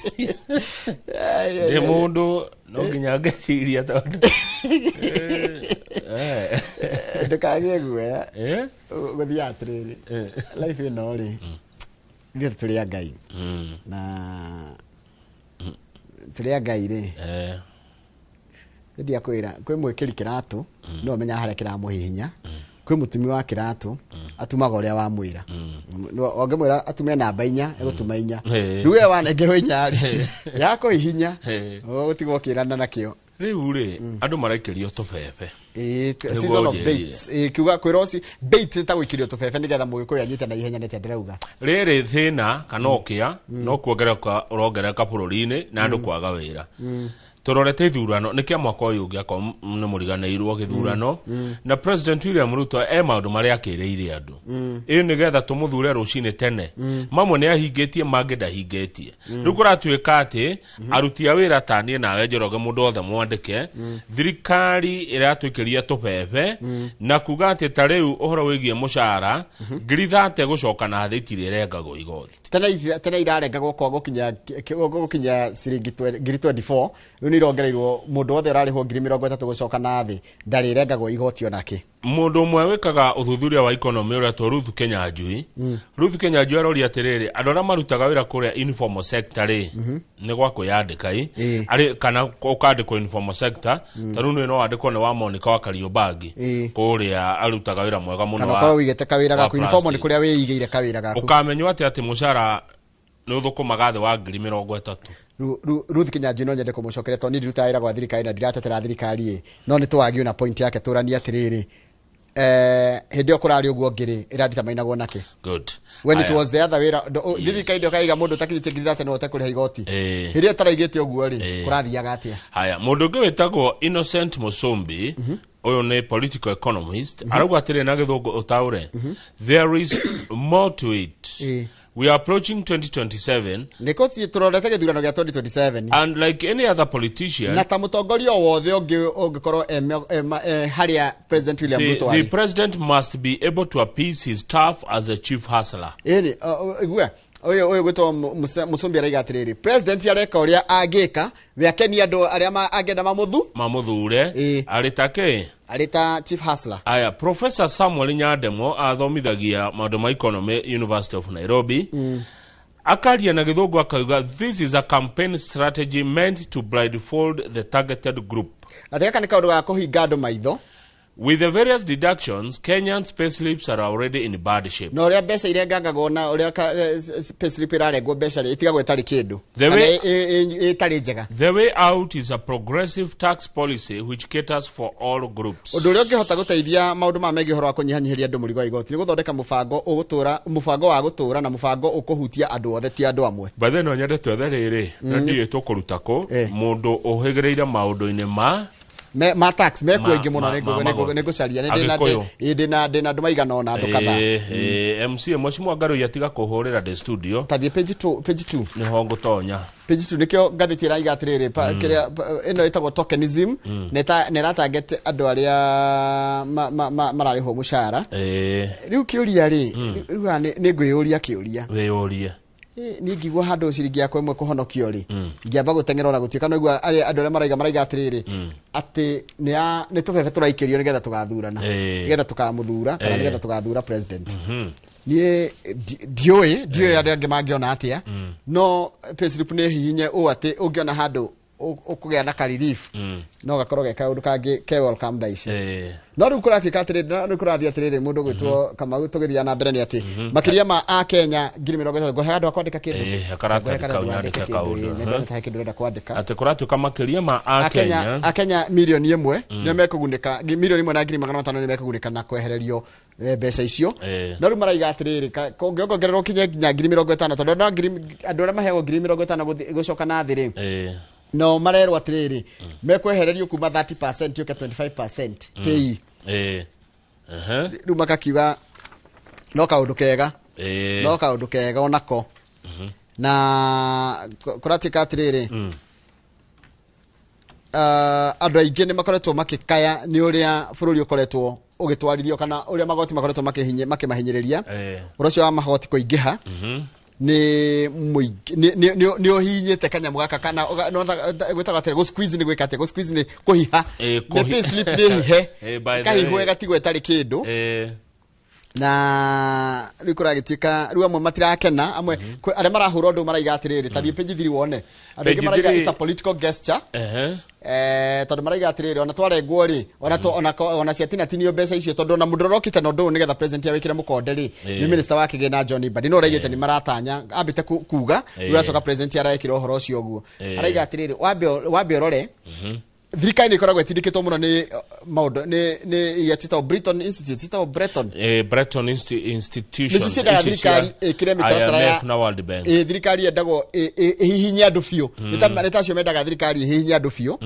ndĩ mũndũ no nginya ngeciria tondũ ndũkagĩe guoya gũthiĩ atĩrĩrĩ life ĩno-rĩ ithuĩ tũrĩ a Ngai na tũrĩ a Ngai-rĩ ndia kwĩra kwĩ mwĩkĩri kĩratũ no ũmenya harĩa kĩramũhihinya kwĩ mũtumi wa kĩratũ atumaga ũrĩa wamwĩra ũngĩmwĩra atume namba 4 egũtuma 4 rĩu we wanengerwo 4 yakũhihinya ũgũtigwo ũkĩrana nakĩo rĩu-rĩ andũ maraikĩrio tũbebe season of baits kiuga kwĩroci bait ta gũikĩrio tũbebe nĩgetha mũgĩkũyũ anyite na ihenya nĩte ndĩrauga rĩrĩ thĩna kana ũkĩa no kuongerereka ũrongerereka bũrũri-inĩ na andũ kwaga wĩra tũrorete ithurano nĩ kĩa mwaka ũyũ ũngĩakorwo nĩ mũriganĩirwo gĩthurano na President William Ruto maũndũ marĩa akĩrĩire andũ ĩĩ nĩgetha tũmũthure rũcinĩ tene mamwe nĩ ahingĩtie mangĩ ndahingĩtie rĩu kũratuĩka atĩ aruti a wĩra ta niĩ nawe Njoroge mũndũ othe mwandĩke thirikari ĩratũikĩria tũbebe na kuga atĩ ta rĩu ũhoro wĩgiĩ mũcara 30 gũcoka na thĩ itirĩ rengagwo igoti tene irarengagwo kwa gũkinya ciringi 24 rĩu irongereirwo mũndũ wothe ũrarĩhwo 30,000 gũcoka na thĩ ndarĩrengagwo igoti onake. Mũndũ ũmwe wĩkaga ũthuthuria wa economy ũrĩa to Ruth Kenyanjui Ruth Kenyanjui aroria atĩrĩrĩ andũ arĩa marutaga wĩra kũrĩa informal sector nĩ gwa kwĩyandĩka arĩ kana ũkandĩkwo informal sector ta rĩu no wandĩkwo nĩ wa Monica wa Kariobangi kũrĩa arutaga wĩra mwega mũno kana ũkorwo wĩigĩte kawĩra gaku informal nĩ kũrĩa wĩigĩire kawĩra gaku ũkamenywo atĩ mũcara nĩ ũthũkũmaga thĩ wa 30,000. Ruth Kenyanjui no nyende kũmũcokeria tondũ ndirutaga wĩra gwa thirikari na ndiratetera thirikari no nĩ tũwagio na point yake tũrania atĩrĩrĩ hĩndĩ ĩyo kũrarĩ ũguo ngĩrĩ ĩranditamainagwo nake good when it was the other way thirikari ndio kaiga mũndũ takinyĩtie 30,000 no ũtekũrĩha igoti hĩndĩ ĩyo taraigĩte ũguo-rĩ kũrathiaga atĩa haya mũndũ ũngĩ wĩtagwo Innocent Musumbi ũyũ nĩ political economist arauga atĩrĩ na gĩthũngũ ũtaũre there is more to it. We are approaching 2027. Nikosi turorete gĩthurano gĩa 2027. And like any other politician, na ta mũtongoria wothe ũngĩkorwo harĩa President William Ruto the president must be able to appease his staff as a chief hustler. Igwe oyo gwetwo Musumbi araiga atĩrĩrĩ president areka ũrĩa angĩka wĩakeni andũ arĩa angenda mamuthure arĩ ta chief hustler. Aya Professor Samuel Nyandemo athomithagia maũndũ ma economy University of Nairobi akaria na githungu akauga this is a campaign strategy meant to blindfold the targeted group. Ateka ni kaundu ga kuhinga andu maitho. With the various deductions, Kenyan payslips are already in bad shape. No ria mbeca iria ngangagwo na uria payslip irarengwo mbeca itigagwo itari kindu. Itari njega. The way out is a progressive tax policy which caters for all groups. Undu uria ungihota guteithia maundu ma megi horo wa kunyihanyihiria andu murigo wa igoti ni guthondeka mubango wa gutura na mubango ukuhutia andu othe ti andu amwe. By then onyende twethe riri na ndiye tukurutako mundu uhigireire maundu-ini ma tax me kuingi muno nego caria ndina ndu maigana ona andu kadha. MC Mwashimwa Ngaru yatiga kuhurira the studio. Tathie page 2 ni hongo tonya. Page 2 nikyo ngathiti ra igatiriri kiria ino itagwo tokenism nera target andu aria marari ho mushara. Riu kiuria ri ni ngwiyuria kiuria. Weyuria. Ni ngigwa handu ciringi yakwa imwe kuhonokio ri ngiamba gutengera ona gutuika no igwa andu aria maraiga atiriri ati ni tubebe turaikirio nigetha tugathurana nigetha tukamuthura kana nigetha tugathura president. Ni dioi andu angi mangiona atia no payslip ni hihinye o ati ungiona handu ukugea na ka relief no gakorwo ge kaundu kangi ke welcome thaici. No riu kuratika atiriri no kurathia atiriri mundu gwitwo kama tugithia na mbere ni ati makiria ma a Kenya 30,000 go handu akwandika kindu akarata kaunandika kaundu ndio kindu renda kwandika ati kuratuka makiria ma a Kenya milioni 1 ni mekugunika milioni 1 na 500,000 ni mekugunika na kwehererio mbeca icio. No riu maraiga atiriri kongererwo kinye 50,000 tondu no andu aria mahego 50,000 gucoka na thiri no marerwo atiriri mekwehererio kuma 30% yoke 25% pay. Riu makakiuga no kaundu kega onako na kuratika atiriri andu aingi ni makoretwo makikaya ni uria bururi ukoretwo ugitwarithio kana uria magoti makoretwo makimahinyiriria urocio wa magoti kuingiha ni ohinyete kanyamu gaka kana no gwetaga tere go squeeze ni gwikate go squeeze ni kuhiha ni payslip ni hihe kahihwe gatigwe tari kindu na rikura gituika riu amwe matirakena amwe aria marahura ndu maraiga atiriri tathie page 3 wone andu maraiga it's a political gesture tondu maraiga atiriri ona twarengwo ri ona ciatina tinio mbeca icio tondu na mundu rokite no ndu nigetha president awikire mukonde ri ni minister wa kigena John Mbadi no raigite ni maratanya ambite kuga uracoka president araikira uhoro ucio guo araiga atiriri wambe rore thirikari ni koragwo itindikitwo muno ni maundu ni yetito Breton Institute Breton Institution ni cia thirikari ikire mitaratara ya na World Bank thirikari yendago hihinya andu biu nitacio mendaga thirikari hihinya andu biu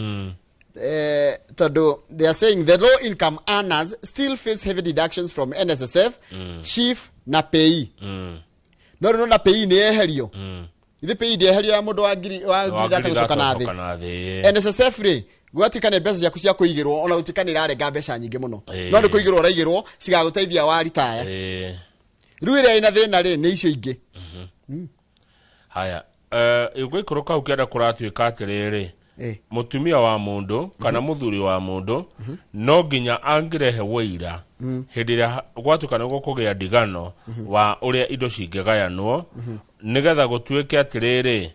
tondu they are saying the low income earners still face heavy deductions from NSSF chief na pay no na pay ni eherio ithe pay ndi eherio ya mundu wa ngiri gucoka na thi NSSF ri gwatikane mbeca ciaku cia kuigirwo ona utikane irarenga mbeca nyingi muno no ndi kuigirwo raigirwo cigaguteithia wa retire riu ira ina thina ri ni icio ingi haya igwikoroka ukienda kuratuika atiriri mutumia wa mundu kana muthuri wa mundu no nginya angirehe weira hindi ria gwatukana gukugia ndigano wa uria indo cingigayanwo nigetha gutuike atiriri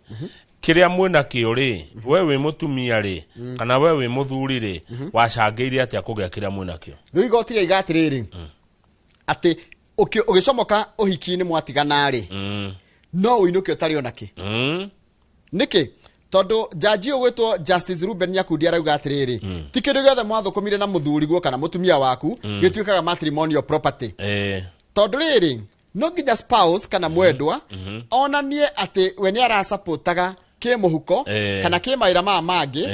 kiria mwena kiori wewe mutumia ri kana wewe muthuri ri wacangeire atia kugia kiria mwena kio riu igotire igatiriri ati ugicomoka uhiki-ini mwatigana ri no uinuke utari onaki niki tondu jaji ugwitwo Justice Ruben Nyakundi arauga atiriri ti kindu giothe mwathukumire na muthuri guo kana mutumia waku gituikaga matrimonial property tondu riri no nginya spouse kana mwendwa onanie ati we ni arasupportaga ke muhuko kana ke maira mangi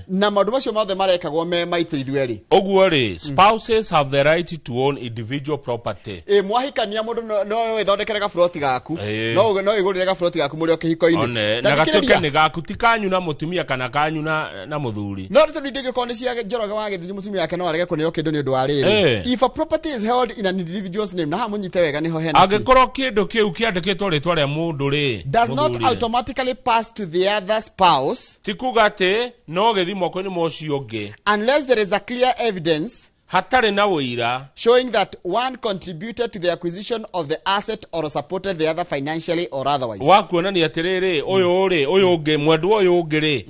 na maundu macio mothe marekagwo me maitu ithueri oguo ri spouses have the right to own individual property mwahikania mundu no wethondekere ga floti gaku no igurire ga floti gaku muri okihiko-ini na gatuke ni gaku ti kanyu na mutumia kana kanyu na muthuri no rito ndige kone cia njoroga wa githiji mutumia yake no arege kuneo kindu ni undu wa riri if a property is held in an individual's name na ha munyite wega niho hena agikorwo kindu kiu kiandikitwo ritwa ria mundu ri does not automatically pass to the other spouse tikugate no githimo ko ni mocio nge unless there is a clear evidence hatari na wira showing that one contributed to the acquisition of the asset or supported the other financially or otherwise. Wakuona ni atiriri uyu ungi mwendu uyu ungi ri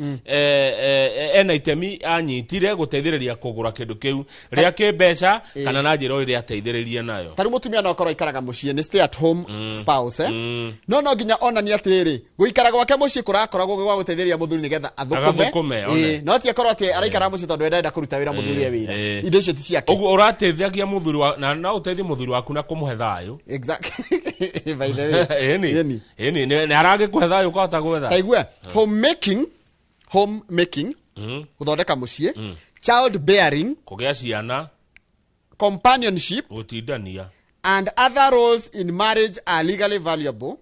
ena itemi anyitire guteithiriria kugura kindu kiu ria kimbeca kana na njira iri ateithiririe nayo. Tari mutumia no korwo ikaraga mucie ni stay at home spouse no nginya ona ni atiriri guikaraga gwake mucie kurakoragwo gwa guteithiriria muthuri nigetha athukume no ti akorwo ati araikara mucie tondu enda kuruta wira muthuri wira indo icio ti ciake. Ugu urateithagia muthuri na uteithie muthuri waku na kumuhe thayo. Exactly. By the way eni ni arage kuhe thayo ukahota gwetha kaigua homemaking guthondeka mucie child bearing kugia ciana companionship gutindania and other roles in marriage are legally valuable,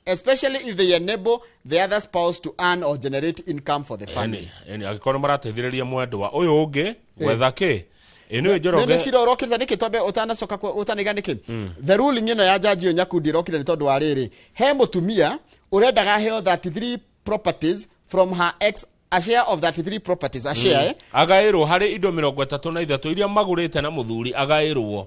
especially if they enable the other spouse to earn or generate income for the family. Agikono marateithiriria mwendwa uyu ungi gwetha ki eno njoroge ne siro rokita niki tobe utanacoka utaniga niki the ruling ino ya jaji Onyakundi rokire ni tondu wa riri he mutumia urendaga heo 33 properties from her ex, a share of 33 properties, a share agairwo hari indo 33 iria magurite na muthuri agairwo.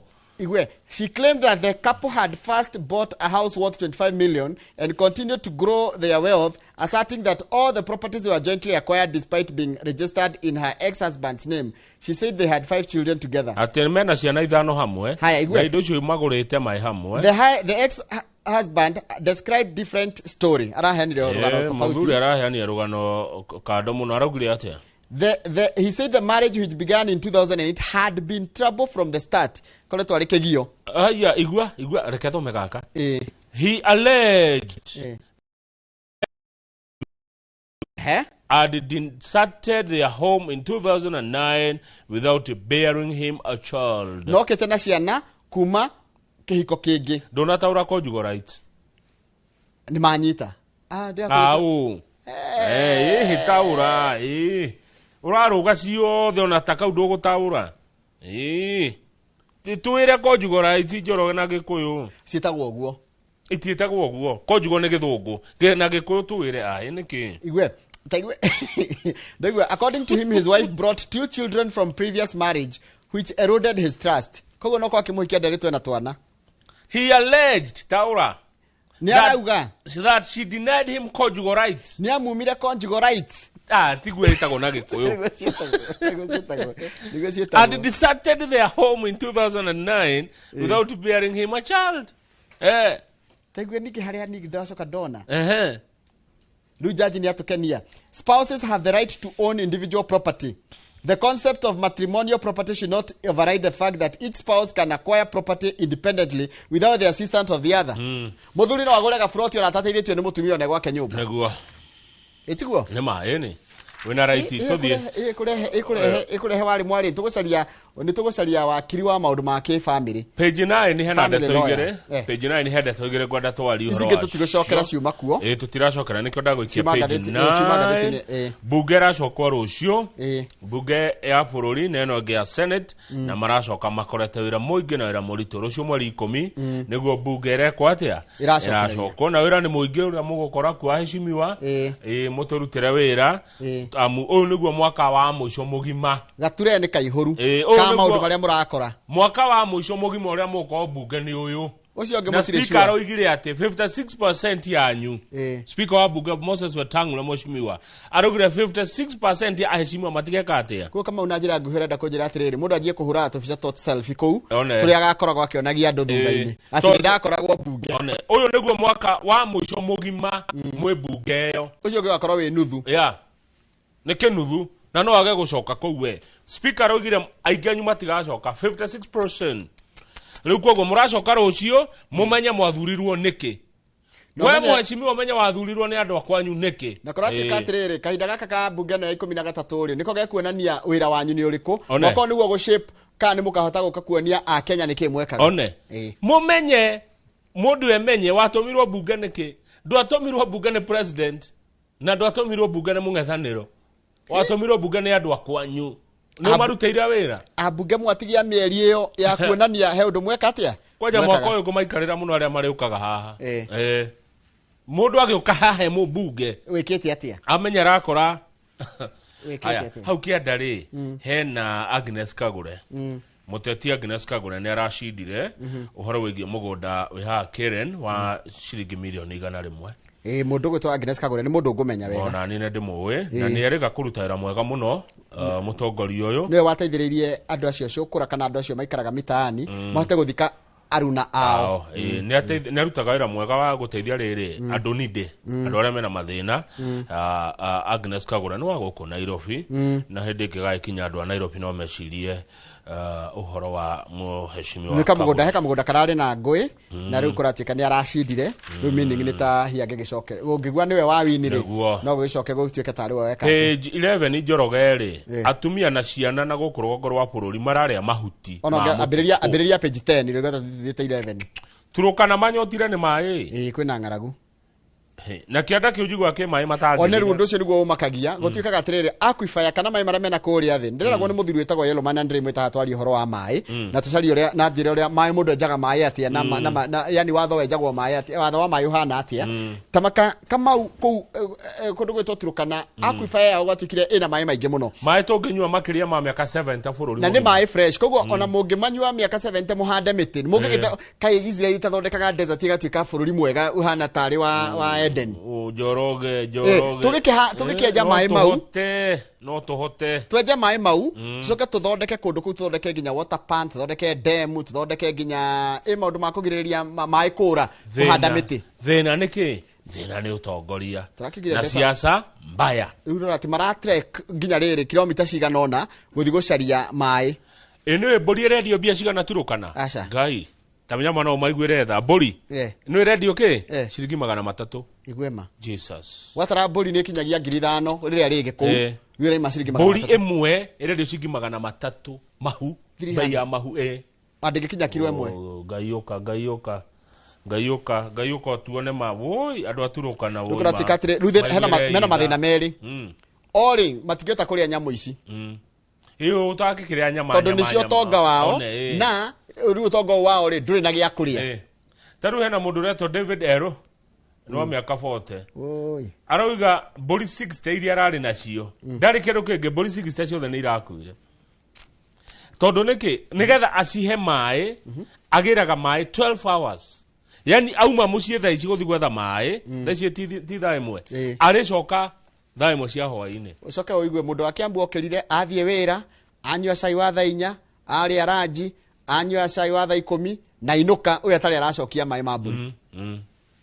She claimed that the couple had first bought a house worth 25 million and continued to grow their wealth, asserting that all the properties were jointly acquired despite being registered in her ex-husband's name. She said they had 5 children together. Atemena ciana ithano hamwe. Na indo cio magurite mai hamwe. The ex-husband described different story. Arahenire rugano tofauti. Muthuri arahenire rugano kado muno araugire atia. He said the marriage which began in 2008 had been trouble from the start. Kole twari kegio. Aya igua reke thome gaka. He alleged had deserted their home in 2009 without bearing him a child. No ketena ciana kuma kihiko kingi. Donataura conjugal rights. Ni manyita. Hitaura uraruga ciothe ona takau ndugutaura titwire conjugal rights njoroge na gikuyu cietagwo guo itietagwo guo conjugal ni githungu na gikuyu twire niki according to him his wife brought 2 children from previous marriage which eroded his trust. Kogo no kwa kimuhikia nderitwe na twana. He alleged taura that she denied him conjugal rights. Ni amumire conjugal rights. Tigwe itago na gikuyu. Had deserted their home in 2009 without bearing him a child. Tigwe niki haria niki ndacoka dona. Lu judge ni atukenia. Spouses have the right to own individual property. The concept of matrimonial property should not override the fact that each spouse can acquire property independently without the assistance of the other. Muthuri no agore ga froti ona tateithitio ni mutumia ona gwake nyumba. Neguo. Etiguo. Nema eni. Wina right tuthie. Ikurehe wali mwari tugucaria wakiri wa maundu ma ki family. Page 9 ni hena ndeto igere. Page 9 ni henda twigere gwenda twari uhoro. Isinge tutigocokera ciuma kuo. Tutiracokera nikyo ndagoikia page 9. Bugera cokwa rucio. Buge ya bururi neno gia Senate na maracoka makorete wira muingi na wira muritu rucio mweri 10 niguo bugere kwatia. Iracokwo na wira ni muingi uria mugukora kwa heshimiwa. Muturutire wira. Uyu niguo mwaka wa muico mugima gature ni kaihuru ka maundu maria murakora mwaka wa muico mugima uria muko bunge ni uyu ucio unge mutire sure speaker oigire ati 56% yanyu speaker wa bunge Moses Wetangula mheshimiwa arugire 56% ya aheshimiwa matigeka atia ko kama unajira nguhira nda kunjira atiriri mundu ajie kuhura atofisa tot selfie kou turi agakoragwo akionagia andu thutha-ini ati ndakoragwo bunge uyu niguo mwaka wa muico mugima mwe bunge yo ucio unge gakorwo wi nuthu neke nuthu na no age gucoka kouwe speaker roigire ainganyu matigacoka 56%. Riu koguo muracoka rucio mumenye mwathurirwo niki we mweshimiwa menye wathurirwo ni andu akwanyu niki na korachi katiriri kahinda gaka ka bunge no ya 13 ri niko gekuonania wira wanyu ni uriku noko niguo go shape ka ni mukahota guka kuonia a Kenya niki mwekaga mumenye mundu emenye watomirwo bunge niki ndwatomirwo bunge ni president na ndwatomirwo bunge ni mungethaniro watomirwo bunge ni andu akwanyu no maruteira wira abunge mwatigia mieri iyo ya kuonania he undu mweka atia kwaja mwaka uyu kumaikarira muno aria mariukaga haha mundu agiuka haha mu bunge wikite atia amenya rakora hau kianda ri hena Agnes Kagure Muteti Agnes Kagure ni aracindire uhoro wigie mugunda wi ha Karen wa ciringi milioni 100. Mundu gwitwa Agnes Kagure ni mundu ngumenya wega. Ona ni ndimuwe na ni erega kuruta wira mwega muno mutongoria uyu. Niwe wateithiririe andu acio cukura kana andu acio maikaraga mitaani mahote guthika aruna ao. Ni arutaga wira mwega wa guteithia riri andu ninde andu aria mena mathina. Agnes Kagure ni wa guku Nairobi na hindi kigai kinya andu a Nairobi no mecirie uhoro wa muheshimiwa Nika mugunda karari na ngui na riu kuratuika ni aracindire riu meaning ni ta hiange gicoke ungigwa niwe wa winire no gicoke gutuike tari we weka. Page 11 Njorogeri atumia na ciana na guku rũgongo rwa bũrũri mararia mahuti. Ona ambiriria page 10 riu gata 11 Turukana manyotire ni mai kwina ngaragu na kianda kiu jigwa ke mai matathi. One rundu cio niguo umakagia gutuikaga atiriri akuifaya kana mai maramena kuria thi ndireragwo ni muthuri wetagwo Yellow Man ndiri mwita twari horo wa mai na tucari uria na njira uria mai mundu enjaga mai atia na yani watho wenjagwo mai atia watho wa mai uhana atia tamaka kamau ku kundu gwitwo Turukana akuifaya ugatukire ina mai maingi muno mai tunginywa makiria ma miaka 7 ta bururi na ni mai fresh koguo ona mungimanywa miaka 7 muhande miti mungigitha kai Israel itathondekaga desert igatuika bururi mwega uhana tari wa Joroge tugikienja mai mau no tuhote twenja mai mau tucoke tuthondeke kundu kuu tuthondeke ginya water pan tuthondeke dam tuthondeke ginya maundu ma kugiriria mai kura kuhanda miti thina niki thina ni utongoria na siasa mbaya riu ati maratrek ginya riri kilomita cigana ona guthi gucaria mai ino mburi radio bia cigana Turukana ngai tamenya mwana umaiguire tha mburi no radio ke ciringi 300 igwema Jesus watara mburi ni kinyagia 5,000 riria rigi ku wira ima ciringi 300 mburi imwe radio ciringi 300 mahu bei ya mahu andike kinya kilo imwe gayoka tuone ma woi andu Aturukana woi ukura tikatire ruthe hena mathina meri ori matigiota kuria nyamu ici iyo utakikiria nyama tondu nicio tonga wao na riu tonga wao ri nduri na gia kuria taru hena mundu reto David Ero no miaka 40 aroiga mburi 60 iria arari nacio ndari kindu kingi mburi 60 ciothe ni irakuire tondu niki nigetha acihe mai agiraga mai 12 hours yani auma mucie thaa ici guthi gwetha mai thaa ici ti thaa imwe aricoka thaa imwe cia hwaini ucoke uigue mundu akiambu okirire athie wira anyua cai wa thaa 4 ari araji anyua cai wa thaa 10 na inuka uya tari aracokia mai ma mburi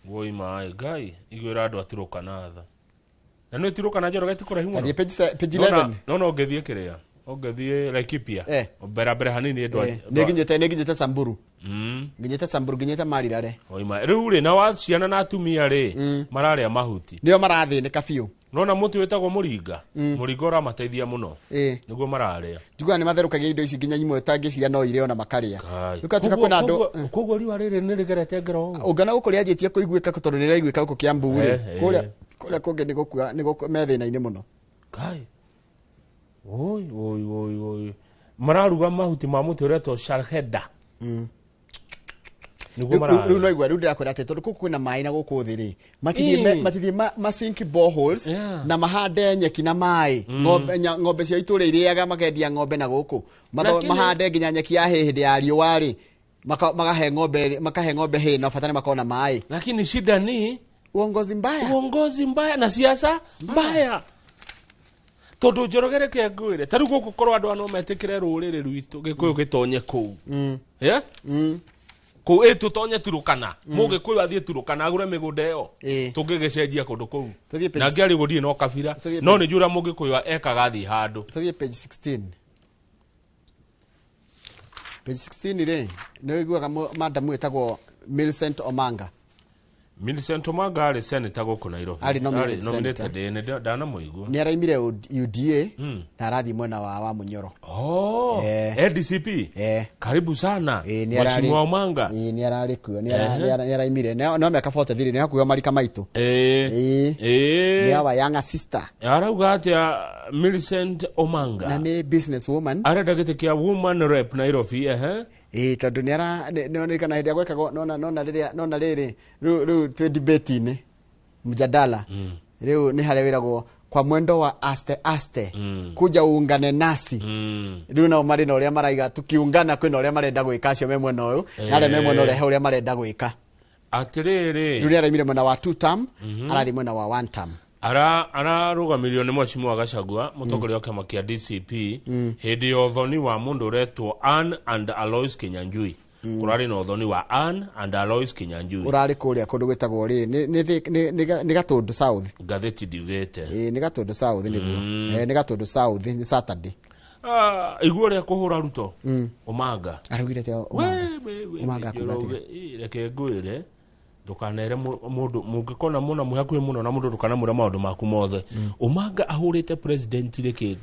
woi mai gai igwira andu Aturukana tha na no Turukana Njoroge tikura himwe athie page 11 no ngethie kiria ngethie Laikipia bera hanini edwa neginyete Samburu nginyete Samburu nginyete Marirare oi mai riu ri na wa ciana na atumia ri mararia mahuti nio marathinika biu nona muti wetagwo muringa ora mateithia muno niguo mararia njugua ni matherukagia indo ici nginya imwe tangiciria no ire ona makaria ukatuka kwina andu koguo riwa riri ni rigerete ngero ungana gukuria ajitie kuiguika tondu ni raiguika guku Kiambu ri kuria kungi ni gukua ni methina-ini muno kai oi mararuga mahuti ma muti uretwo Sharheda riu no igwa riu ndirakwira ati tondu kuku kwina mai na guku thiri matithie masink boreholes na mahande nyeki na mai ng'ombe cia itura iriaga makendia ng'ombe na guku mahande nginya nyeki ya hindi ya riũa ri makahe ng'ombe hi na fatani makona mai lakini shida ni uongozi mbaya na siasa mbaya tondu Njorogere ke ngwire tari guku korwo andu ano metikire ruriri rwitu gikuyu gitonye ku ku tutonye Turukana mugikuyu athie Turukana agure migunda iyo tungigicenjia kundu kuu na ngiari gudie no kabira no ni jura mugikuyu ekaga athie handu tuthie page 16 ri no iguaga madam wetagwo Millicent Omanga Millicent Omanga ari senator guku Nairobi ari nominated dana muigu ni araimire UDA na arathi mwena wa Munyoro DCP karibu sana Mheshimiwa Omanga ni arari kuo ni araimire no miaka 43 ni hakuwa marika maitu ni awa younger sister arauga atia Millicent Omanga na ni business woman arenda gitikia woman rep Nairobi tondu ni kana hindi gwekago nona riri riu twe debate-ini mjadala riu ni hare wiragwo kwa mwendo wa aste kuja uungane nasi riu na mari na uria maraiga tukiungana kwina uria marenda gwika acio memwe na uyu na aria memwe na uria uria marenda gwika atiriri riu araimire mwena wa 2 term arathi mwena wa 1 term ararugamirio ni Mwachimwa Gachagua mutongoria wa kiama kia DCP hindi ya uthoni wa mundu uretwo Anne and Alois Kinyanjui kurari na uthoni wa Anne and Alois Kinyanjui urari kuria kundu gwitagwo ri ni Gatundu South gatheti ndiugite ni Gatundu South niguo ni Gatundu South ni Saturday igwo ria kuhura Ruto Omanga arugire te Omanga kugatia reke ngwire ndukanere mundu mungikona muna muhakuye muno na mundu ndukanamura maundu maku mothe Omanga ahurite president reke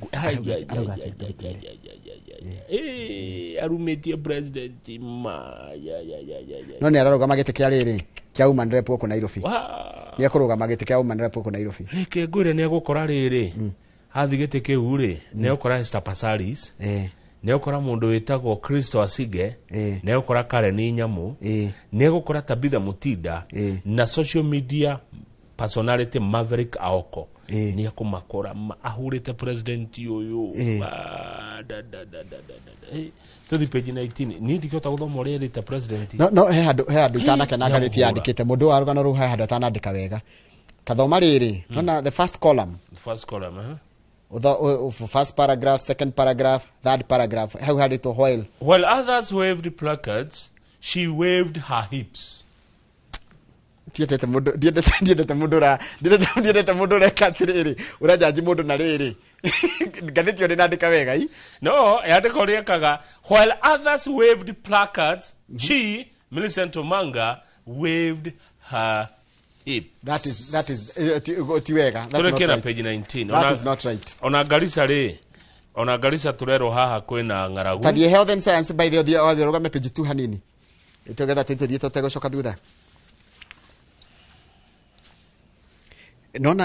arumetie president no ni ararugama gite kia riri kia Women Rep ku Nairobi ni akurugama gite kia Women Rep ku Nairobi reke ngwire ni agukora riri hathi gite kiu ri ni ukora Esther Passaris ni ukora mundu witagwo Kristo Asige ni ukora Karen Nyamu ni ukora Tabitha Mutinda na social media personality Maverick Aoko ni akumakora ahurite president uyu to the page 19 ni ndikota guthoma uria rita president no he handu itanake na ngathiti yandikite mundu wa rugano ru he handu atanandika wega tathoma riri nona the first column first paragraph, second paragraph, third paragraph. How had it while others waved placards, she waved her hips. Diete mudura katiriri. Urajaji mudu na riri. Gadeti yone nandika wega I? No, yandika ria kaga. While others waved placards, she, Millicent Omanga, waved her hips. That is tiwega. That's not right. Page 19. That is not right. Ona Garissa turero haha kwina ngaragu. Tadie health and science by the other rugame page 2 hanini. Itogeda tinto dieto tego shoka thutha.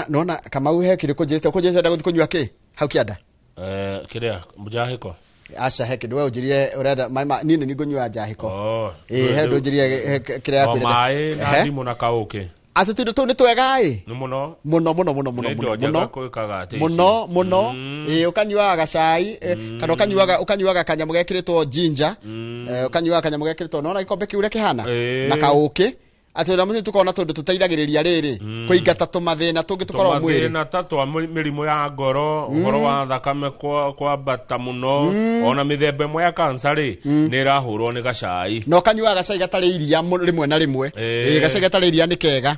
Nona kama uhe kiriko jirite ko jese ndaguthi kunywa ki hau kianda kiria mujahiko acha he kindu we ujirie urenda mama nini ni gunywa njahiko he ndujirie kiria kwire mai na thimu na kauke atutindu tu ni twega I muno ukanywa gacai kana ukanywa kanyamu gekiritwo ginger ukanywa kanyamu gekiritwo nona gikombe kiure kihana na kauke atira muthi tukona tundu tuteithagiriria riri kuingata tumathina tungi tukorwo mwiri na tatu mirimo ya ngoro ngoro wa thakame kwa bata muno ona mithembe mwe ya cancer ni rahurwo ni gacai no kanywa gacai gatari iria rimwe na rimwe gacai gatari iria ni kega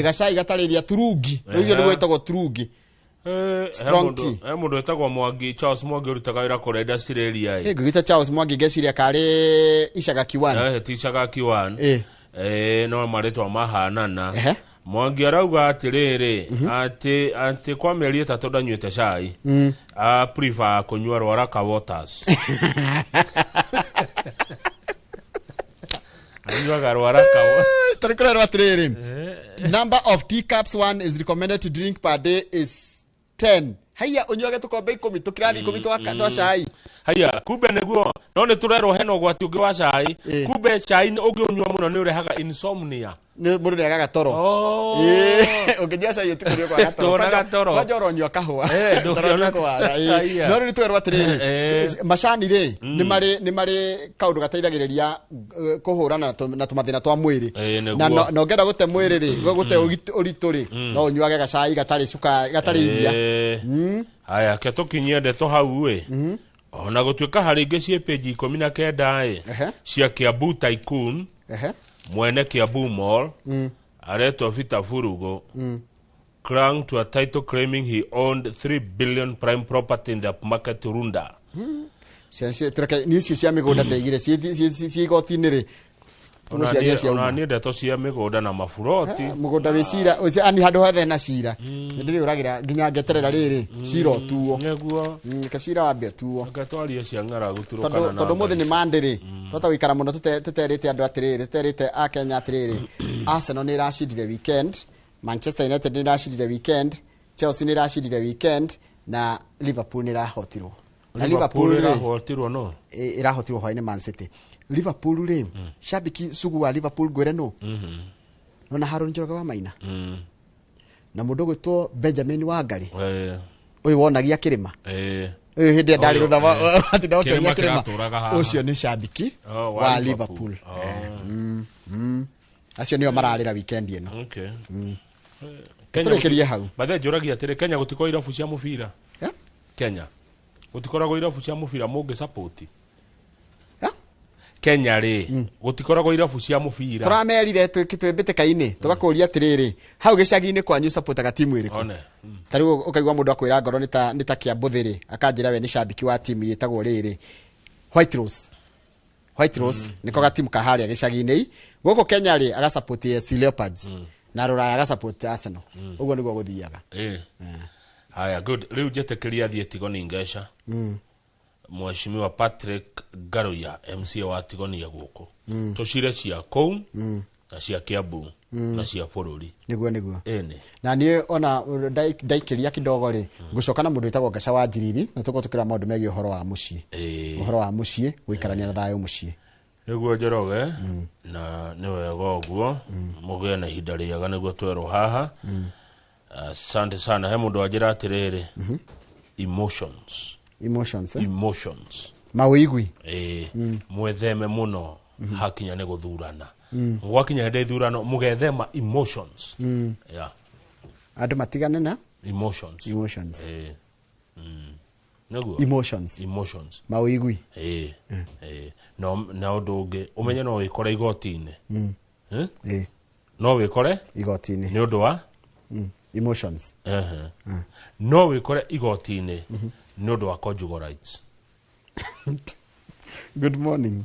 gacai gatari iria turungi rucio ni gwetagwo turungi strong tea mundu etagwo Mwangi Charles Mwangi urutaga wira kure industry area ngigita Charles Mwangi ngeciria kari Icaga Kiwan Icaga Kiwan no maritwa mahanana Mwangi arauga atiriri ati kwa mieri 3 ndanyuite cai prefer kunywa Ruaraka Waters anyuaga Ruaraka tarikura atiriri number of teacups one is recommended to drink per day is 10 haya unyuage tukombe 10 tukirathi 10 twa cai haya kumbe neguo no ni turero heno gwati ungi wa cai kumbe cai ungi unyua muno ni urehaga insomnia ni mundu ni agaga toro unginya cai utukurio kwa gatoro kwa joro nyua kahua no ni twero atiriri macani ri ni mari kaundu gateithagiriria kuhurana na tumathina twa mwiri na no ngenda gute mwiri ri gute urituri no unyuage gacai gatari cuka gatari iria haya ke tukinyie ndeto hau ona gutuika hari ingi cie page 19 cia Kiambu Tycoon mwene Kiambu Mall aretwo Vita Furugo clung to a title claiming he owned 3 billion prime property in the market Runda treke ni cia migunda ndeigire cie gotini ri ona ni ndeto cia migunda na mafuroti mugunda wi cira ani handu hothe na cira ndiri uragira nginya ngeterera riri cira tuo neguo kacira wambe tuo ngatwaria cia ngara guturukana na tondu muthi ni mandiri tota wikara muno tuterite andu atiriri tuterite a Kenya atiriri Arsenal ni rashidire weekend Manchester United ni rashidire weekend Chelsea ni rashidire weekend na Liverpool ni rahotirwo na Liverpool irahotirwo no irahotirwo hwaini Man City Liverpool ri shabiki sugu wa Liverpool gwere no no na Haron Njoroge wa Maina na mundu gwitwo Benjamin Wangari Eh. uyu wonagia kirima uyu hindi ndari ruthama ati ndokenia kirima ucio ni shabiki wa Liverpool acio nio mararira weekend ino okay turekerie hau bathe njuragia atiri Kenya gutiko irabu cia mubira Kenya gutikoragwo irabu cia mubira mungi support Kenya ri gutikoragwo irabu cia mubira turamerire twibite kaini tugakuria atiriri hau gicagi-ini kwanyu supportaga timu iriku tariu ukaigwa mundu akwira ngoro nita Kiambuthiri akanjira we ni shabiki wa timu yitagwo riri White Rose niko ga timu kaharia gicagi-ini guko Kenya ri aga support FC Leopards na Ruraya aga support Arsenal uguo niguo guthiaga haya good riu jetekeria thie Tigoni Ngesha Mheshimiwa Patrick Garuya MC wa Tigoni guko tucire cia kou na cia Kiambu na cia bururi niguo ene na nie ona ndaikiria kidogo ri gucoka na mundu itagwo Ngesha wa Njiriri na tuko tukira maundu megie uhoro wa mucii guikarania na thayo mucii niguo Njoroge na ni wega uguo mugie na ihinda riega niguo twero haha asante sana he mundu ajira atiriri emotions mawigwi mwetheme muno hakinya ne guthurana mwakinya hende thurano mugethema emotions andu matigane na emotions naguo emotions mawigwi no na undu umenye no wikore igoti-ini no wikore igoti-ini ni undu wa emotions no wikore igoti-ini ni undu wa conjugal rights good morning